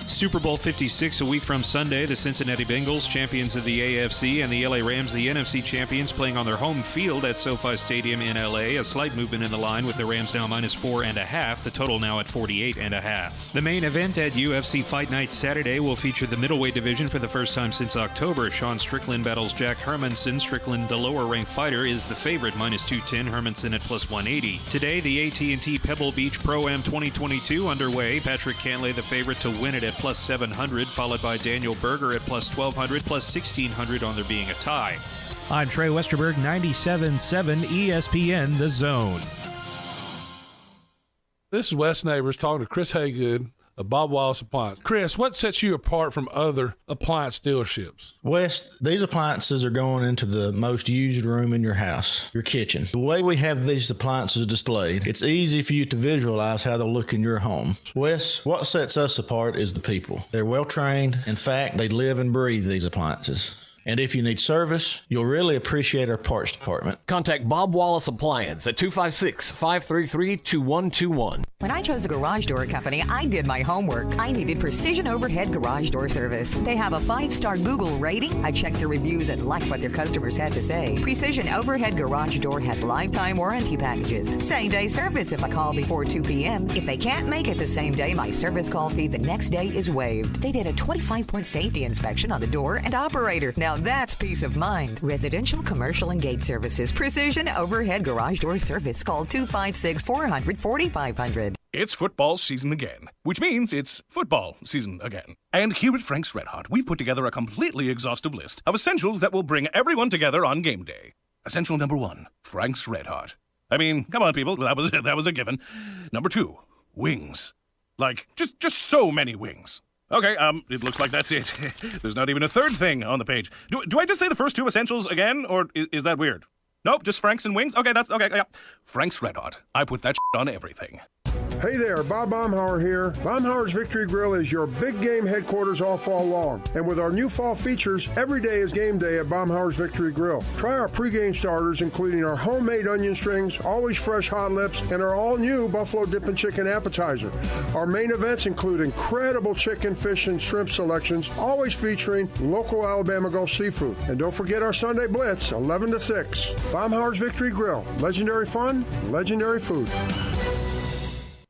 Super Bowl 56 a week from Sunday. The Cincinnati Bengals, champions of the AFC, and the LA Rams, the NFC champions, playing on their home field at SoFi Stadium in LA. A slight movement in the line with the Rams now -4.5. The total now at 48.5. The main event at UFC Fight Night Saturday will feature the middleweight division for the first time since October. Sean Strickland battles Jack Hermanson. Strickland, the lower-ranked fighter, is the favorite, -210. Hermanson at +180. Today, the AT&T Pebble Beach Pro-Am 2022 underway. Patrick Cantlay, the favorite to win it at +700, followed by Daniel Berger at +1200, +1600 on there being a tie. I'm Trey Westerberg, 97.7 ESPN, The Zone. This is Wes Neighbors talking to Chris Haygood of Bob Wallace Appliance. Chris, what sets you apart from other appliance dealerships? Wes, these appliances are going into the most used room in your house, your kitchen. The way we have these appliances displayed, it's easy for you to visualize how they'll look in your home. Wes, what sets us apart is the people. They're well trained. In fact, they live and breathe these appliances. And if you need service, you'll really appreciate our parts department. Contact Bob Wallace Appliance at 256-533-2121. When I chose a garage door company, I did my homework. I needed Precision Overhead Garage Door Service. They have a 5-star Google rating. I checked their reviews and liked what their customers had to say. Precision Overhead Garage Door has lifetime warranty packages. Same-day service if I call before 2 p.m. If they can't make it the same day, my service call fee the next day is waived. They did a 25-point safety inspection on the door and operator. Now that's peace of mind. Residential, commercial, and gate services. Precision Overhead Garage Door Service. Call 256-400-4500. It's football season again, which means it's football season again. And here at Frank's Red Hot, we've put together a completely exhaustive list of essentials that will bring everyone together on game day. Essential number 1, Frank's Red Hot. I mean, come on, people, that was a given. Number 2, wings. Like, just so many wings. Okay, it looks like that's it. There's not even a third thing on the page. Do I just say the first 2 essentials again, or is that weird? Nope, just Frank's and wings? Okay, yeah. Frank's Red Hot. I put that on everything. Hey there, Bob Baumhauer here. Baumhauer's Victory Grill is your big game headquarters all fall long. And with our new fall features, every day is game day at Baumhauer's Victory Grill. Try our pregame starters, including our homemade onion strings, always fresh hot lips, and our all-new Buffalo Dip and Chicken appetizer. Our main events include incredible chicken, fish, and shrimp selections, always featuring local Alabama Gulf seafood. And don't forget our Sunday Blitz, 11 to 6. Baumhauer's Victory Grill. Legendary fun, legendary food.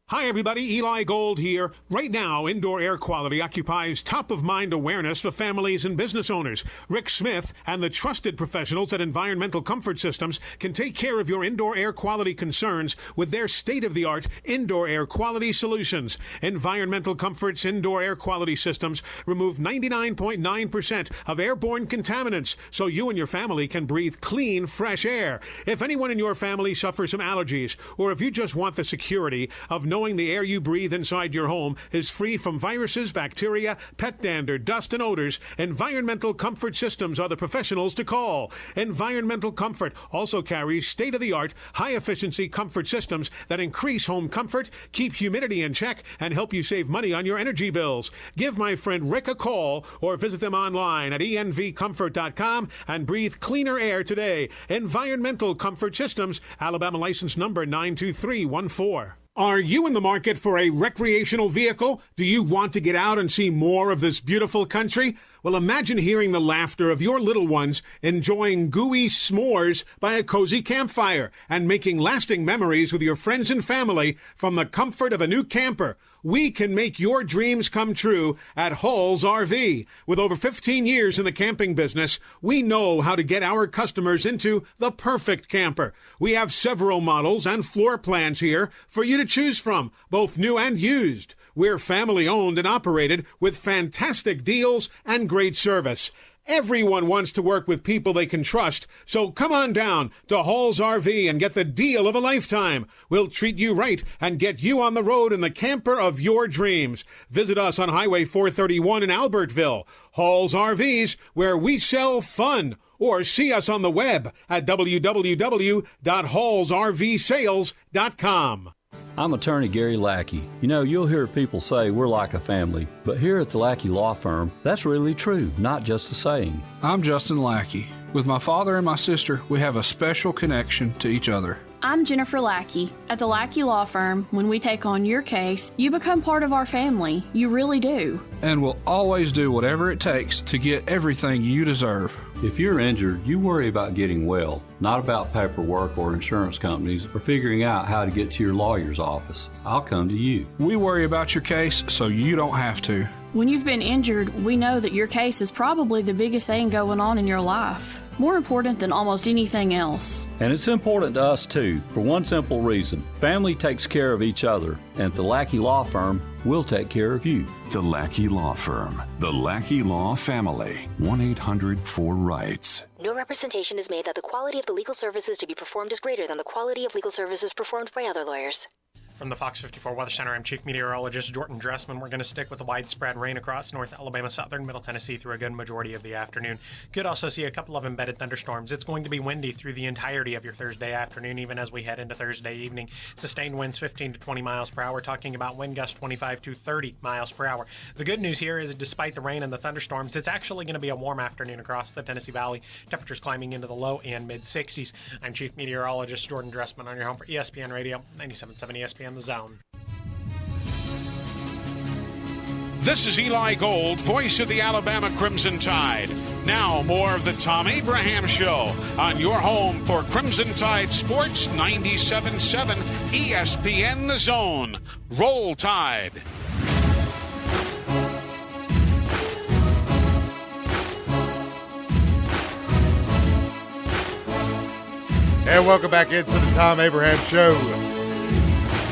Hi, everybody. Eli Gold here. Right now, indoor air quality occupies top-of-mind awareness for families and business owners. Rick Smith and the trusted professionals at Environmental Comfort Systems can take care of your indoor air quality concerns with their state-of-the-art indoor air quality solutions. Environmental Comfort's indoor air quality systems remove 99.9% of airborne contaminants so you and your family can breathe clean, fresh air. If anyone in your family suffers from allergies, or if you just want the security of knowing the air you breathe inside your home is free from viruses, bacteria, pet dander, dust, and odors, Environmental Comfort Systems are the professionals to call. Environmental Comfort also carries state-of-the-art, high-efficiency comfort systems that increase home comfort, keep humidity in check, and help you save money on your energy bills. Give my friend Rick a call or visit them online at envcomfort.com and breathe cleaner air today. Environmental Comfort Systems, Alabama license number 92314. Are you in the market for a recreational vehicle? Do you want to get out and see more of this beautiful country? Well, imagine hearing the laughter of your little ones enjoying gooey s'mores by a cozy campfire and making lasting memories with your friends and family from the comfort of a new camper. We can make your dreams come true at Hall's RV. With over 15 years in the camping business, we know how to get our customers into the perfect camper. We have several models and floor plans here for you to choose from, both new and used. We're family owned and operated with fantastic deals and great service. Everyone wants to work with people they can trust, so come on down to Hall's RV and get the deal of a lifetime. We'll treat you right and get you on the road in the camper of your dreams. Visit us on Highway 431 in Albertville. Hall's RVs, where we sell fun. Or see us on the web at www.hallsrvsales.com. I'm attorney Gary Lackey. You know, you'll hear people say we're like a family, but here at the Lackey Law Firm, that's really true, not just a saying. I'm Justin Lackey. With my father and my sister, we have a special connection to each other. I'm Jennifer Lackey. At the Lackey Law Firm, when we take on your case, you become part of our family. You really do. And we'll always do whatever it takes to get everything you deserve. If you're injured, you worry about getting well, not about paperwork or insurance companies or figuring out how to get to your lawyer's office. I'll come to you. We worry about your case so you don't have to. When you've been injured, we know that your case is probably the biggest thing going on in your life. More important than almost anything else. And it's important to us too, for one simple reason. Family takes care of each other, and at the Lackey Law Firm, we'll take care of you. The Lackey Law Firm. The Lackey Law Family. 1-800-4RIGHTS. No representation is made that the quality of the legal services to be performed is greater than the quality of legal services performed by other lawyers. From the Fox 54 Weather Center, I'm Chief Meteorologist Jordan Dressman. We're going to stick with the widespread rain across North Alabama, southern Middle Tennessee through a good majority of the afternoon. Could also see a couple of embedded thunderstorms. It's going to be windy through the entirety of your Thursday afternoon, even as we head into Thursday evening. Sustained winds 15 to 20 miles per hour, talking about wind gusts 25 to 30 miles per hour. The good news here is despite the rain and the thunderstorms, it's actually going to be a warm afternoon across the Tennessee Valley. Temperatures climbing into the low and mid-60s. I'm Chief Meteorologist Jordan Dressman on your home for ESPN Radio, 97.7 ESPN The Zone. This is Eli Gold, voice of the Alabama Crimson Tide. Now, more of the Thom Abraham Show on your home for Crimson Tide Sports 97.7 ESPN The Zone. Roll Tide. And welcome back into the Thom Abraham Show.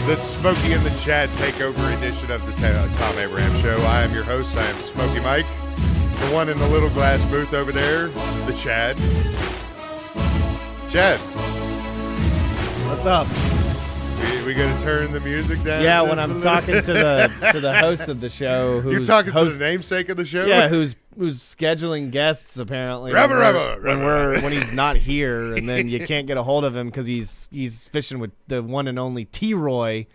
The Smokey and the Chad takeover edition of the Thom Abraham Show. I am your host. I am Smokey Mike. The one in the little glass booth over there, the Chad. Chad. What's up? We gonna turn the music down? Yeah, when I'm talking to the host of the show, who's you're talking to the namesake of the show. Yeah, who's scheduling guests apparently when he's not here, and then you can't get a hold of him because he's fishing with the one and only T-Roy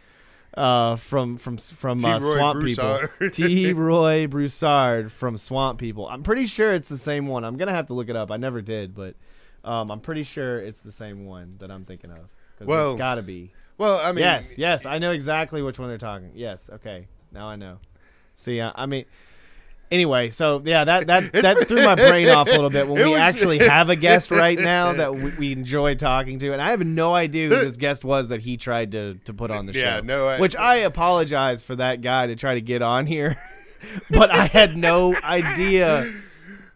from Swamp People. T-Roy Broussard from Swamp People. I'm pretty sure it's the same one. I'm gonna have to look it up. I never did, but I'm pretty sure it's the same one that I'm thinking of. Well, it's got to be. Well, I mean, yes, I know exactly which one they're talking. Yes, okay, now I know. See, I mean, anyway, so yeah, that threw my brain off a little bit when we actually have a guest right now that we enjoy talking to, and I have no idea who this guest was that he tried to put on the show. Yeah, no, which I apologize for that guy to try to get on here, but I had no idea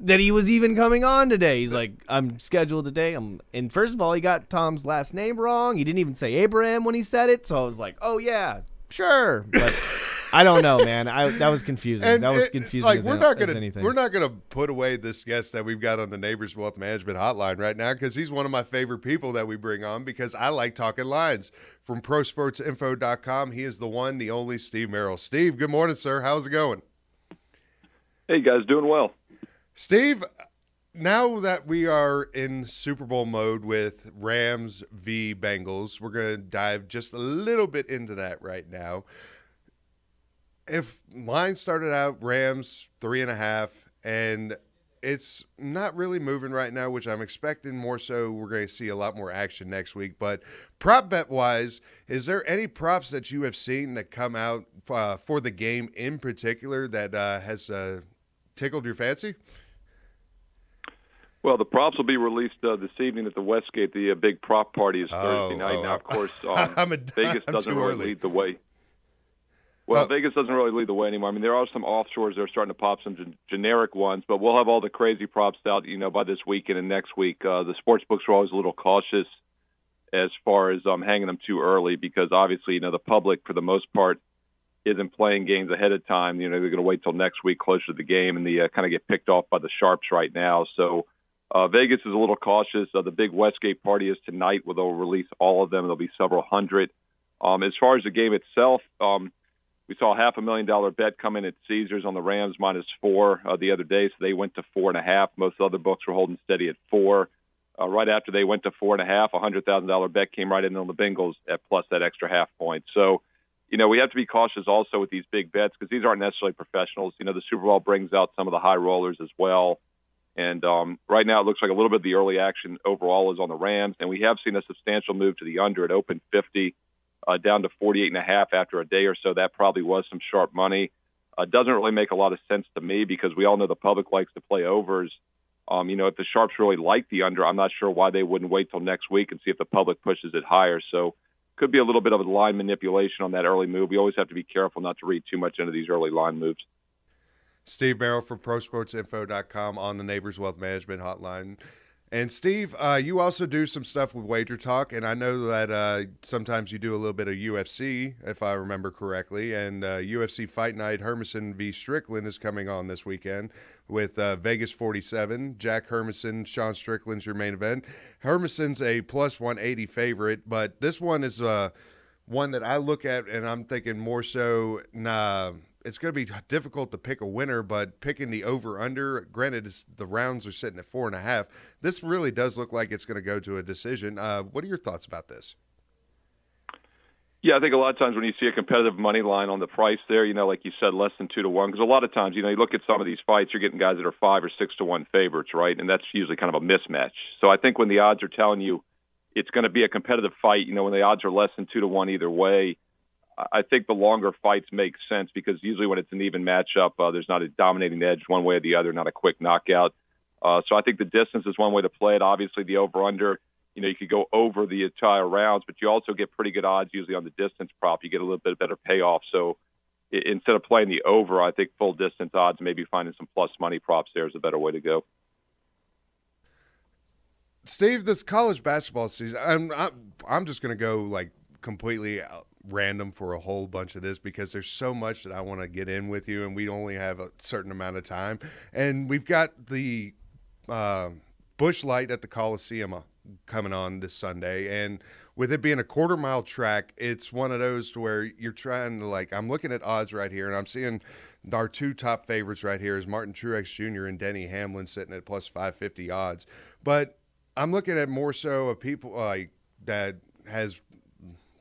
that he was even coming on today. He's like, I'm scheduled today. And first of all, he got Tom's last name wrong. He didn't even say Abraham when he said it. So I was like, oh yeah, sure. But I don't know, man. That was confusing. And that was confusing. Like, as anything. We're not gonna put away this guest that we've got on the Neighbors Wealth Management Hotline right now because he's one of my favorite people that we bring on because I like talking lines. From ProSportsInfo.com, he is the one, the only Steve Merrill. Steve, good morning, sir. How's it going? Hey guys, doing well. Steve, now that we are in Super Bowl mode with Rams v. Bengals, we're going to dive just a little bit into that right now. If line started out Rams 3.5, and it's not really moving right now, which I'm expecting more so we're going to see a lot more action next week. But prop bet-wise, is there any props that you have seen that come out for the game in particular that has tickled your fancy? Well, the props will be released this evening at the Westgate. The big prop party is Thursday night. Now, of course, Vegas doesn't really lead the way. Well, Vegas doesn't really lead the way anymore. I mean, there are some offshores that are starting to pop some generic ones, but we'll have all the crazy props out, by this weekend and next week. The sports books are always a little cautious as far as hanging them too early because obviously, the public, for the most part, isn't playing games ahead of time. They're going to wait till next week closer to the game, and they kind of get picked off by the sharps right now. So Vegas is a little cautious. The big Westgate party is tonight where they'll release all of them. There'll be several hundred. As far as the game itself, we saw a $500,000 bet come in at Caesars on the Rams -4 the other day, so they went to 4.5. Most other books were holding steady at 4. Right after they went to 4.5, a $100,000 bet came right in on the Bengals at plus that extra half point. So, we have to be cautious also with these big bets because these aren't necessarily professionals. The Super Bowl brings out some of the high rollers as well. And right now it looks like a little bit of the early action overall is on the Rams. And we have seen a substantial move to the under. It opened 50 down to 48.5 after a day or so. That probably was some sharp money. Doesn't really make a lot of sense to me because we all know the public likes to play overs. If the sharps really like the under, I'm not sure why they wouldn't wait till next week and see if the public pushes it higher. So could be a little bit of a line manipulation on that early move. We always have to be careful not to read too much into these early line moves. Steve Merrill from ProSportsInfo.com on the Neighbors Wealth Management Hotline. And Steve, you also do some stuff with Wager Talk, and I know that sometimes you do a little bit of UFC, if I remember correctly. And UFC Fight Night, Hermansson v. Strickland is coming on this weekend with Vegas 47. Jack Hermansson, Sean Strickland's your main event. Hermansson's a plus 180 favorite, but this one is one that I look at and I'm thinking more so, it's going to be difficult to pick a winner, but picking the over-under, granted, the rounds are sitting at 4.5. This really does look like it's going to go to a decision. What are your thoughts about this? Yeah, I think a lot of times when you see a competitive money line on the price there, like you said, less than 2-1, because a lot of times, you look at some of these fights, you're getting guys that are 5 or 6-1 favorites, right? And that's usually kind of a mismatch. So I think when the odds are telling you it's going to be a competitive fight, when the odds are less than 2-1 either way, I think the longer fights make sense because usually when it's an even matchup, there's not a dominating edge one way or the other, not a quick knockout. So I think the distance is one way to play it. Obviously, the over-under, you could go over the entire rounds, but you also get pretty good odds usually on the distance prop. You get a little bit better payoff. So instead of playing the over, I think full distance odds, maybe finding some plus money props there is a better way to go. Steve, this college basketball season, I'm just going to go like completely random for a whole bunch of this because there's so much that I want to get in with you, and we only have a certain amount of time. And we've got the Busch Light at the Coliseum coming on this Sunday, and with it being a quarter-mile track, it's one of those to where you're trying to, like, I'm looking at odds right here, and I'm seeing our two top favorites right here is Martin Truex Jr. and Denny Hamlin sitting at plus 550 odds. But I'm looking at more so of people like that has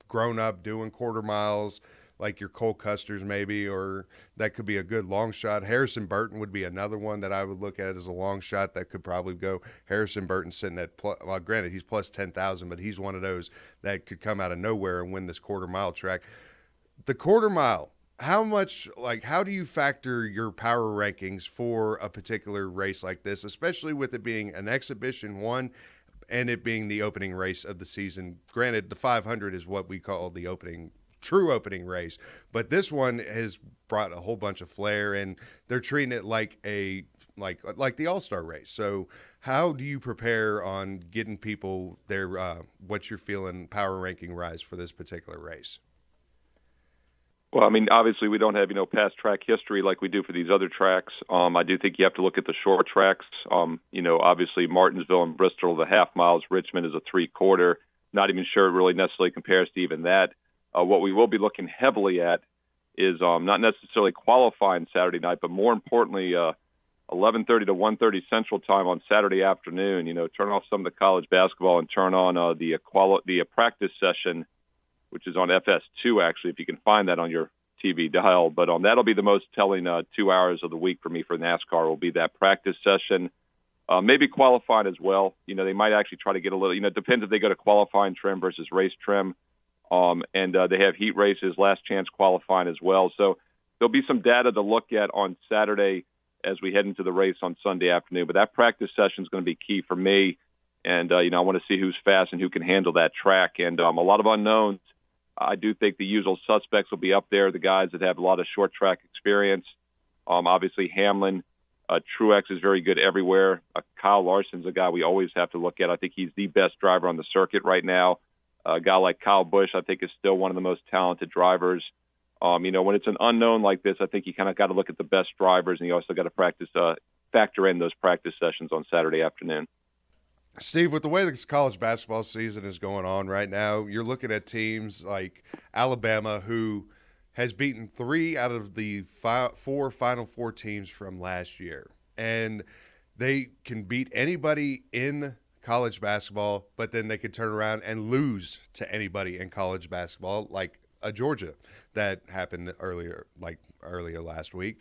grown up doing quarter miles, like your Cole Custers maybe, or that could be a good long shot. Harrison Burton would be another one that I would look at as a long shot that could probably go. Harrison Burton sitting at, well, granted, he's plus 10,000, but he's one of those that could come out of nowhere and win this quarter mile track. The quarter mile, how do you factor your power rankings for a particular race like this, especially with it being an exhibition one and it being the opening race of the season? Granted, the 500 is what we call the true opening race, but this one has brought a whole bunch of flair, and they're treating it like the All-Star race. So how do you prepare on getting people their what you're feeling power ranking rise for this particular race? Well, I mean, obviously we don't have, past track history like we do for these other tracks. I do think you have to look at the short tracks. Obviously Martinsville and Bristol, the half miles, Richmond is a 3/4. Not even sure it really necessarily compares to even that. What we will be looking heavily at is not necessarily qualifying Saturday night, but more importantly, 11:30 to 1:30 Central Time on Saturday afternoon. Turn off some of the college basketball and turn on the practice session, which is on FS2, actually, if you can find that on your TV dial. But that'll be the most telling 2 hours of the week for me for NASCAR will be that practice session. Maybe qualifying as well. They might actually try to get a little, it depends if they go to qualifying trim versus race trim. And they have heat races, last chance qualifying as well. So there'll be some data to look at on Saturday as we head into the race on Sunday afternoon. But that practice session is going to be key for me. And, I want to see who's fast and who can handle that track. And a lot of unknowns. I do think the usual suspects will be up there, the guys that have a lot of short track experience. Obviously, Hamlin, Truex is very good everywhere. Kyle Larson's a guy we always have to look at. I think he's the best driver on the circuit right now. A guy like Kyle Busch, I think, is still one of the most talented drivers. When it's an unknown like this, I think you kind of got to look at the best drivers, and you also got to factor in those practice sessions on Saturday afternoon. Steve, with the way this college basketball season is going on right now, you're looking at teams like Alabama, who has beaten 3 out of the 4 Final Four teams from last year. And they can beat anybody in college basketball, but then they could turn around and lose to anybody in college basketball, like Georgia that happened earlier last week.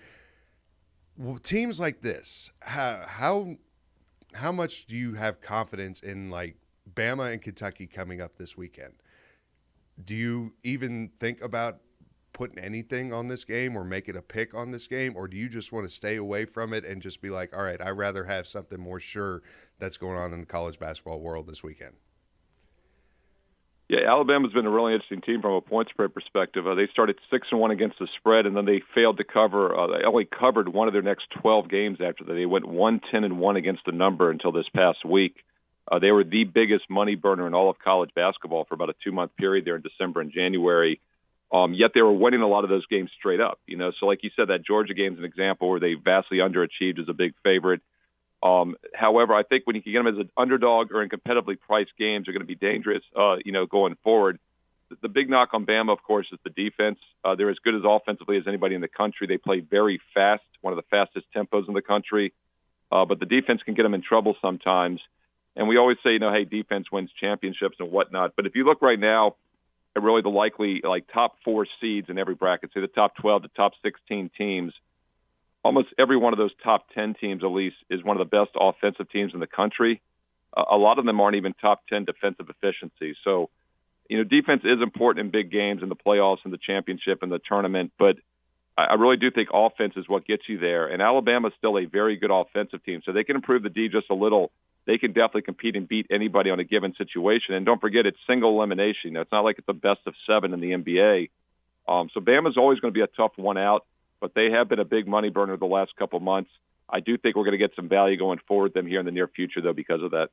Well, teams like this, how much do you have confidence in like Bama and Kentucky coming up this weekend? Do you even think about putting anything on this game or making a pick on this game, or do you just want to stay away from it and just be like, all right, I'd rather have something more sure that's going on in the college basketball world this weekend? Yeah, Alabama's been a really interesting team from a point spread perspective. They started 6-1 against the spread, and then they failed to cover. They only covered one of their next 12 games after that. They went 1-10-1 against the number until this past week. They were the biggest money burner in all of college basketball for about a 2-month period there in December and January. Yet they were winning a lot of those games straight up. So like you said, that Georgia game is an example where they vastly underachieved as a big favorite. However, I think when you can get them as an underdog or in competitively priced games, they're going to be dangerous, going forward. The big knock on Bama, of course, is the defense. They're as good as offensively as anybody in the country. They play very fast, one of the fastest tempos in the country. But the defense can get them in trouble sometimes. And we always say, hey, defense wins championships and whatnot. But if you look right now at really the likely top 4 seeds in every bracket, say the top 12 to top 16 teams, almost every one of those top 10 teams, at least, is one of the best offensive teams in the country. A lot of them aren't even top 10 defensive efficiency. So defense is important in big games, in the playoffs, in the championship, and the tournament, but I really do think offense is what gets you there. And Alabama's still a very good offensive team, so they can improve the D just a little. They can definitely compete and beat anybody on a given situation. And don't forget, it's single elimination. It's not like it's a best of 7 in the NBA. So Bama's always going to be a tough one out, but they have been a big money burner the last couple of months. I do think we're going to get some value going forward with them here in the near future, though, because of that.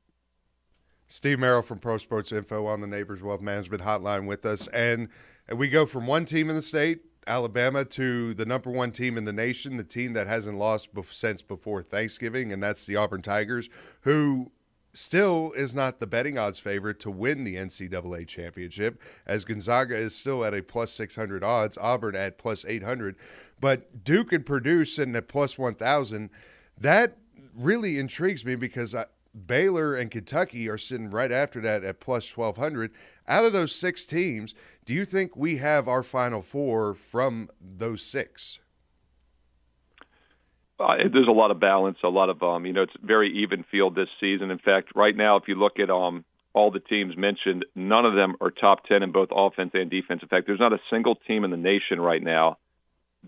Steve Merrill from Pro Sports Info on the Neighbors Wealth Management Hotline with us. And we go from one team in the state, Alabama, to the number one team in the nation, the team that hasn't lost since before Thanksgiving, and that's the Auburn Tigers, who still is not the betting odds favorite to win the NCAA championship, as Gonzaga is still at a plus 600 odds, Auburn at plus 800. But Duke and Purdue sitting at plus 1,000. That really intrigues me because Baylor and Kentucky are sitting right after that at plus 1,200. Out of those 6 teams, do you think we have our Final Four from those 6? There's a lot of balance, a lot of, it's very even field this season. In fact, right now, if you look at all the teams mentioned, none of them are top 10 in both offense and defense. In fact, there's not a single team in the nation right now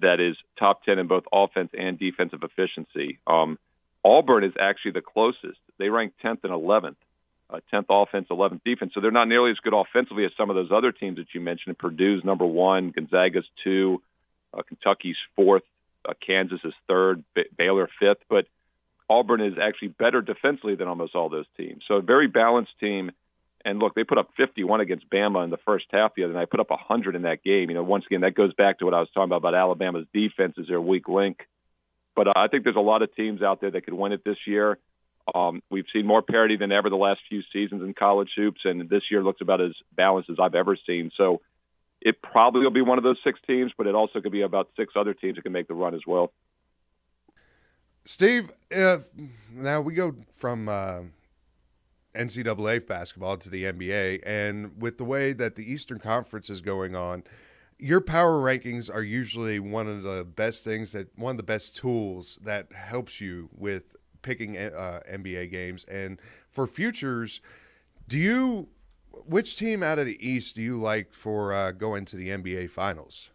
that is top 10 in both offense and defensive efficiency. Auburn is actually the closest. They rank 10th and 11th, 10th offense, 11th defense. So they're not nearly as good offensively as some of those other teams that you mentioned. Purdue's number 1, Gonzaga's 2, Kentucky's 4th, Kansas is 3rd, Baylor 5th. But Auburn is actually better defensively than almost all those teams. So a very balanced team. And look, they put up 51 against Bama in the first half the other night, put up 100 in that game. Once again, that goes back to what I was talking about Alabama's defense is their weak link. But I think there's a lot of teams out there that could win it this year. We've seen more parity than ever the last few seasons in college hoops, and this year looks about as balanced as I've ever seen. So it probably will be one of those 6 teams, but it also could be about 6 other teams that can make the run as well. Steve, now we go from NCAA basketball to the NBA, and with the way that the Eastern Conference is going on, your power rankings are usually one of the best tools that helps you with picking NBA games. And for futures, which team out of the East do you like for going to the NBA Finals?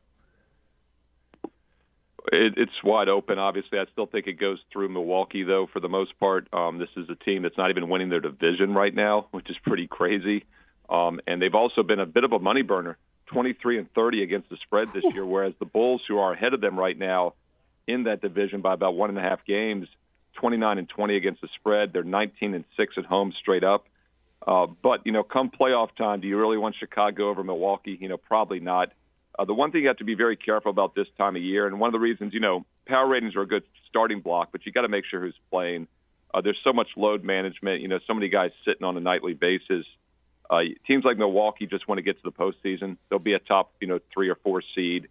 It's wide open, obviously. I still think it goes through Milwaukee, though, for the most part. This is a team that's not even winning their division right now, which is pretty crazy. And they've also been a bit of a money burner, 23-30 against the spread this year, whereas the Bulls, who are ahead of them right now in that division by about 1.5 games, 29-20 against the spread. They're 19-6 at home straight up. But, come playoff time, do you really want Chicago over Milwaukee? Probably not. The one thing you have to be very careful about this time of year, and one of the reasons, power ratings are a good starting block, but you got to make sure who's playing. There's so much load management, so many guys sitting on a nightly basis. Teams like Milwaukee just want to get to the postseason. They'll be a top, 3 or 4 seed.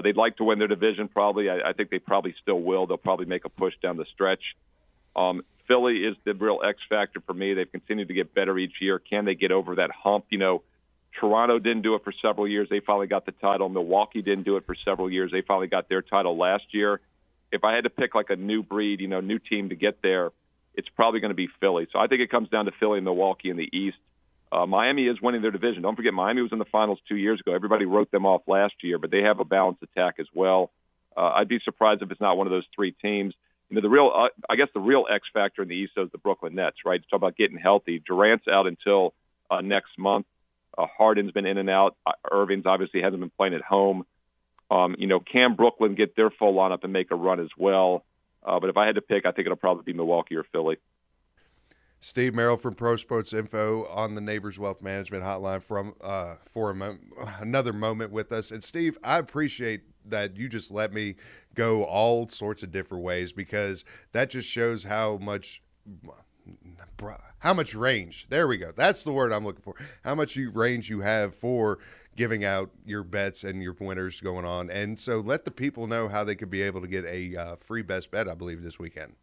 They'd like to win their division probably. I think they probably still will. They'll probably make a push down the stretch. Philly is the real X factor for me. They've continued to get better each year. Can they get over that hump? Toronto didn't do it for several years. They finally got the title. Milwaukee didn't do it for several years. They finally got their title last year. If I had to pick like a new breed, new team to get there, it's probably going to be Philly. So I think it comes down to Philly and Milwaukee in the East. Miami is winning their division. Don't forget, Miami was in the finals 2 years ago. Everybody wrote them off last year, but they have a balanced attack as well. I'd be surprised if it's not one of those 3 teams. The real X factor in the East is the Brooklyn Nets, right? Talk about getting healthy. Durant's out until next month. Harden's been in and out. Irving's obviously hasn't been playing at home. Can Brooklyn get their full lineup and make a run as well? But if I had to pick, I think it'll probably be Milwaukee or Philly. Steve Merrill from Pro Sports Info on the Neighbors Wealth Management Hotline for another moment with us. And Steve, I appreciate that you just let me go all sorts of different ways, because that just shows how much range. There we go. That's the word I'm looking for. How much range you have for giving out your bets and your winners going on. And so let the people know how they could be able to get a free best bet, I believe, this weekend.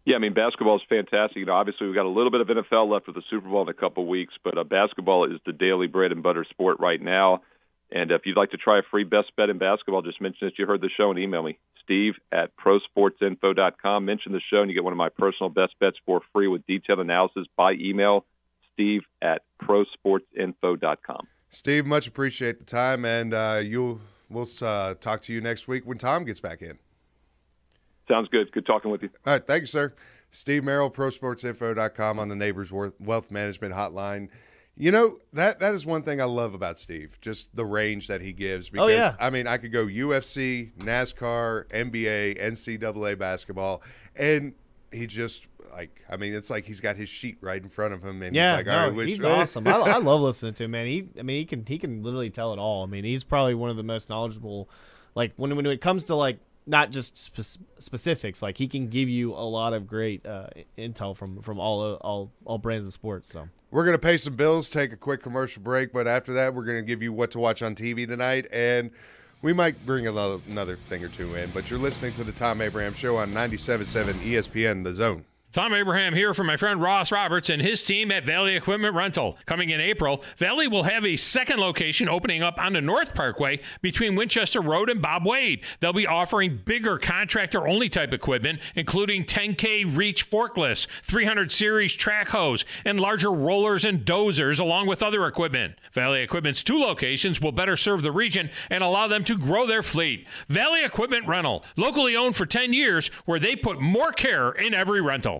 Yeah, basketball is fantastic. Obviously, we've got a little bit of NFL left with the Super Bowl in a couple of weeks, but basketball is the daily bread and butter sport right now. And if you'd like to try a free best bet in basketball, just mention that you heard the show and email me, steve@prosportsinfo.com. Mention the show and you get one of my personal best bets for free with detailed analysis by email, steve@prosportsinfo.com. Steve, much appreciate the time, and we'll talk to you next week when Tom gets back in. Sounds good. Good talking with you. All right, thank you, sir. Steve Merrill, prosportsinfo.com on the Neighbors Wealth Management Hotline. You know, that is one thing I love about Steve, just the range that he gives. Because, I mean, I could go UFC, NASCAR, NBA, NCAA basketball, and he just, like, I mean, it's like he's got his sheet right in front of him. And yeah, he's like, he's awesome. I love listening to him, man. He can literally tell it all. I mean, he's probably one of the most knowledgeable, like, when it comes to, like, not just specifics, like, he can give you a lot of great intel from all brands of sports. So we're going to pay some bills, take a quick commercial break, but after that, we're going to give you what to watch on TV tonight, and we might bring another thing or two in. But you're listening to the Thom Abraham Show on 97.7 ESPN, The Zone. Thom Abraham here from my friend Ross Roberts and his team at Valley Equipment Rental. Coming in April, Valley will have a second location opening up on the North Parkway between Winchester Road and Bob Wade. They'll be offering bigger contractor-only type equipment, including 10K reach forklifts, 300 series track hose, and larger rollers and dozers, along with other equipment. Valley Equipment's 2 locations will better serve the region and allow them to grow their fleet. Valley Equipment Rental, locally owned for 10 years, where they put more care in every rental.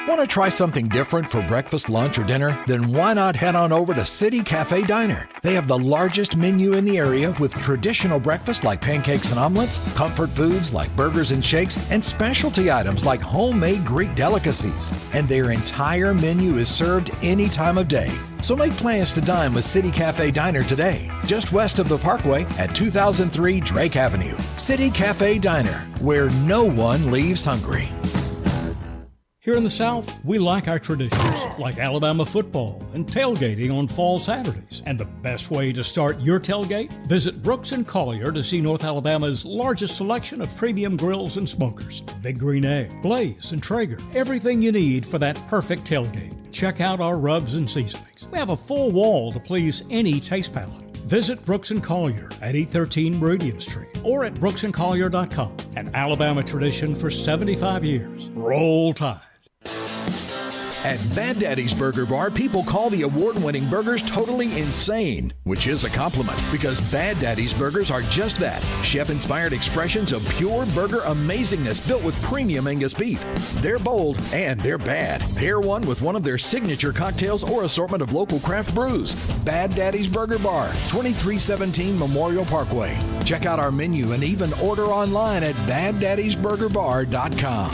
Want to try something different for breakfast, lunch, or dinner? Then why not head on over to City Cafe Diner? They have the largest menu in the area with traditional breakfast like pancakes and omelets, comfort foods like burgers and shakes, and specialty items like homemade Greek delicacies. And their entire menu is served any time of day. So make plans to dine with City Cafe Diner today, just west of the Parkway at 2003 Drake Avenue. City Cafe Diner, where no one leaves hungry. Here in the South, we like our traditions, like Alabama football and tailgating on fall Saturdays. And the best way to start your tailgate? Visit Brooks & Collier to see North Alabama's largest selection of premium grills and smokers. Big Green Egg, Blaze, and Traeger. Everything you need for that perfect tailgate. Check out our rubs and seasonings. We have a full wall to please any taste palate. Visit Brooks & Collier at 813 Meridian Street or at brooksandcollier.com. An Alabama tradition for 75 years. Roll Tide. At Bad Daddy's Burger Bar, people call the award-winning burgers totally insane, which is a compliment because Bad Daddy's Burgers are just that, chef-inspired expressions of pure burger amazingness built with premium Angus beef. They're bold and they're bad. Pair one with one of their signature cocktails or assortment of local craft brews. Bad Daddy's Burger Bar, 2317 Memorial Parkway. Check out our menu and even order online at baddaddysburgerbar.com.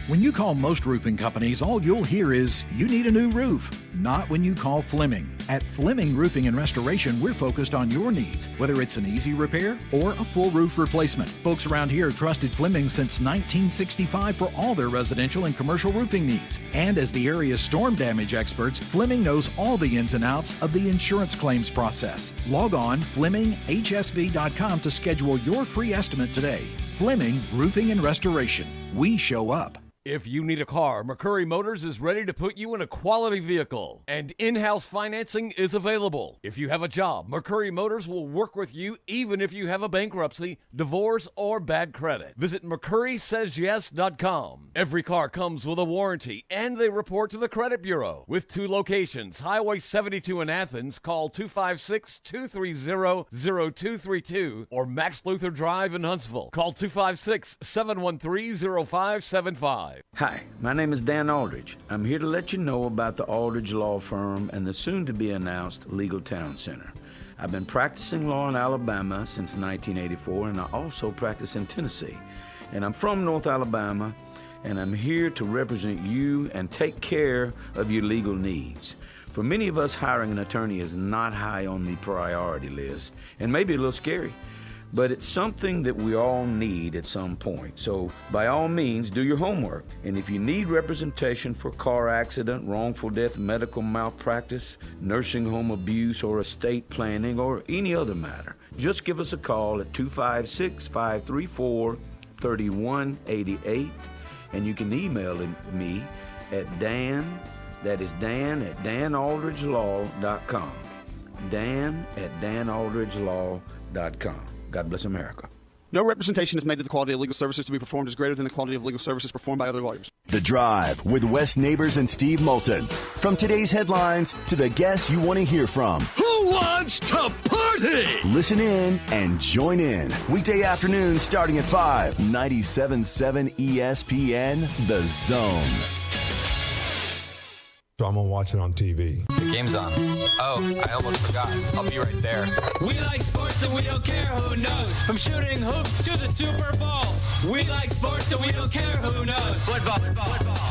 When you call most roofing companies, all you'll hear is, you need a new roof. Not when you call Fleming. At Fleming Roofing and Restoration, we're focused on your needs, whether it's an easy repair or a full roof replacement. Folks around here have trusted Fleming since 1965 for all their residential and commercial roofing needs. And as the area's storm damage experts, Fleming knows all the ins and outs of the insurance claims process. Log on FlemingHSV.com to schedule your free estimate today. Fleming Roofing and Restoration. We show up. If you need a car, McCurry Motors is ready to put you in a quality vehicle, and in-house financing is available. If you have a job, McCurry Motors will work with you even if you have a bankruptcy, divorce, or bad credit. Visit McCurrySaysYes.com. Every car comes with a warranty, and they report to the credit bureau. With 2 locations, Highway 72 in Athens, call 256-230-0232, or Max Luther Drive in Huntsville. Call 256-713-0575. Hi, my name is Dan Aldridge. I'm here to let you know about the Aldridge Law Firm and the soon-to-be-announced Legal Town Center. I've been practicing law in Alabama since 1984, and I also practice in Tennessee. And I'm from North Alabama, and I'm here to represent you and take care of your legal needs. For many of us, hiring an attorney is not high on the priority list, and maybe a little scary. But it's something that we all need at some point. So by all means, do your homework. And if you need representation for car accident, wrongful death, medical malpractice, nursing home abuse, or estate planning, or any other matter, just give us a call at 256-534-3188. And you can email me at Dan, that is Dan at danaldridgelaw.com. Dan at danaldridgelaw.com. God bless America. No representation is made that the quality of legal services to be performed is greater than the quality of legal services performed by other lawyers. The Drive with Wes Neighbors and Steve Moulton. From today's headlines to the guests you want to hear from. Who wants to party? Listen in and join in. Weekday afternoons starting at 5. 97.7 ESPN, The Zone. So I'm going to watch it on TV. The game's on. Oh, I almost forgot. I'll be right there. We like sports and we don't care who knows. From shooting hoops to the Super Bowl. We like sports and we don't care who knows. Football,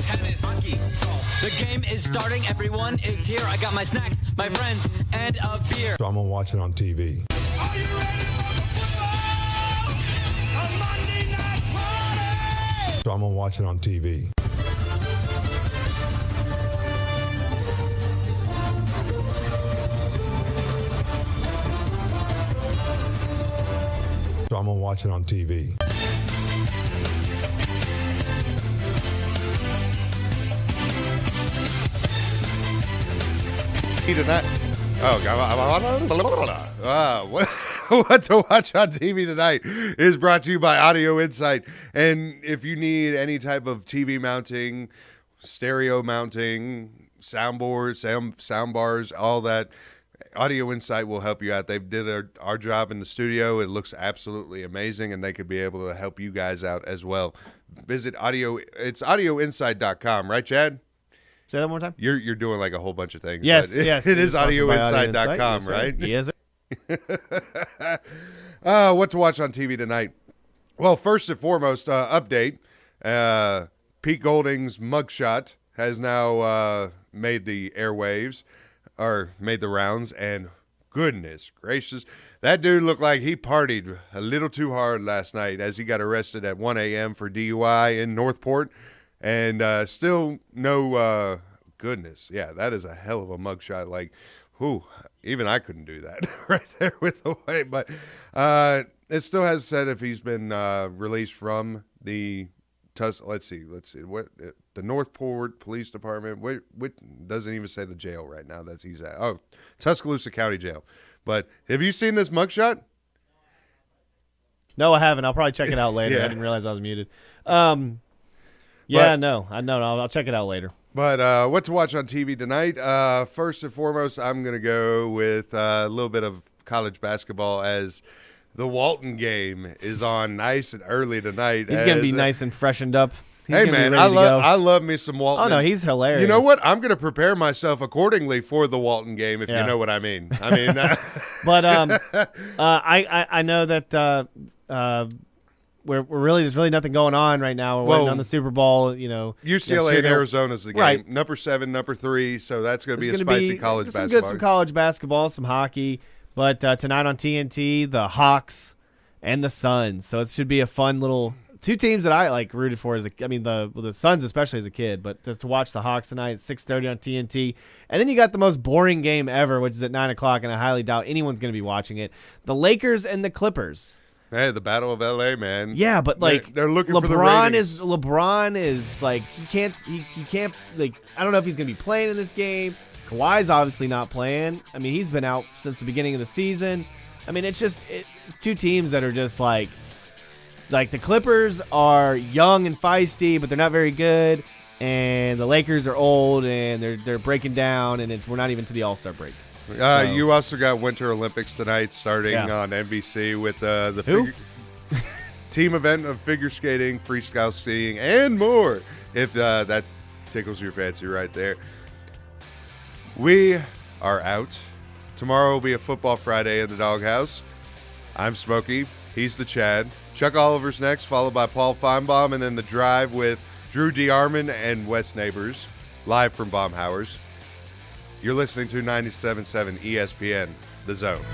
tennis, hockey, golf. The game is starting. Everyone is here. I got my snacks, my friends, and a beer. So I'm going to watch it on TV. Are you ready for football? A Monday night party! So I'm going to watch it on TV. So I'm going to watch it on TV. Tonight. What to watch on TV tonight is brought to you by Audio Insight. And if you need any type of TV mounting, stereo mounting, soundboards, sound bars, all that, Audio Insight will help you out. They did our job in the studio. It looks absolutely amazing, and they could be able to help you guys out as well. Visit it's audioinsight.com, right, Chad? Say that one more time. You're doing like a whole bunch of things. Yes, yes. It is audioinsight.com, yes, right? Yes. What to watch on TV tonight? Well, first and foremost, update. Pete Golding's mugshot has now made the airwaves. Or made the rounds, and goodness gracious, that dude looked like he partied a little too hard last night as he got arrested at 1 a.m. for DUI in Northport, and still no goodness. Yeah, that is a hell of a mugshot. Like, whew, even I couldn't do that right there with the way. But it still has said if he's been released from the let's see what the Northport Police Department. What doesn't even say the jail right now that he's at. Oh, Tuscaloosa County Jail. But have you seen this mugshot? No, I haven't. I'll probably check it out later. Yeah. I didn't realize I was muted. No, I'll check it out later. But what to watch on TV tonight? First and foremost, I'm going to go with a little bit of college basketball as the Walton game is on nice and early tonight. He's going to be nice and freshened up. Hey, man, I love me some Walton. Oh, no, he's hilarious. You know what? I'm going to prepare myself accordingly for the Walton game, if you know what I mean. I mean, but I know that there's really nothing going on right now. We're waiting on the Super Bowl. You know, UCLA and Arizona's the game. Right. Number 7, number 3. So that's going to be a spicy college basketball. Some college basketball, some hockey. But tonight on TNT, the Hawks and the Suns. So it should be a fun little two teams that I like rooted for the Suns especially as a kid. But just to watch the Hawks tonight at 6:30 on TNT, and then you got the most boring game ever, which is at 9:00, and I highly doubt anyone's going to be watching it. The Lakers and the Clippers. Hey, the Battle of LA, man. Yeah, but like they're looking for the ratings. LeBron is like he can't like I don't know if he's going to be playing in this game. Kawhi's obviously not playing. I mean, he's been out since the beginning of the season. I mean, it's just two teams that are just like the Clippers are young and feisty, but they're not very good, and the Lakers are old and they're breaking down, and we're not even to the All-Star break. You also got Winter Olympics tonight starting on NBC with the team event of figure skating, freestyle skiing, and more, if that tickles your fancy right there. We are out. Tomorrow will be a Football Friday in the Doghouse. I'm Smokey. He's the Chad. Chuck Oliver's next, followed by Paul Feinbaum, and then The Drive with Drew DeArmond and Wes Neighbors, live from Baumhauer's. You're listening to 97.7 ESPN, The Zone.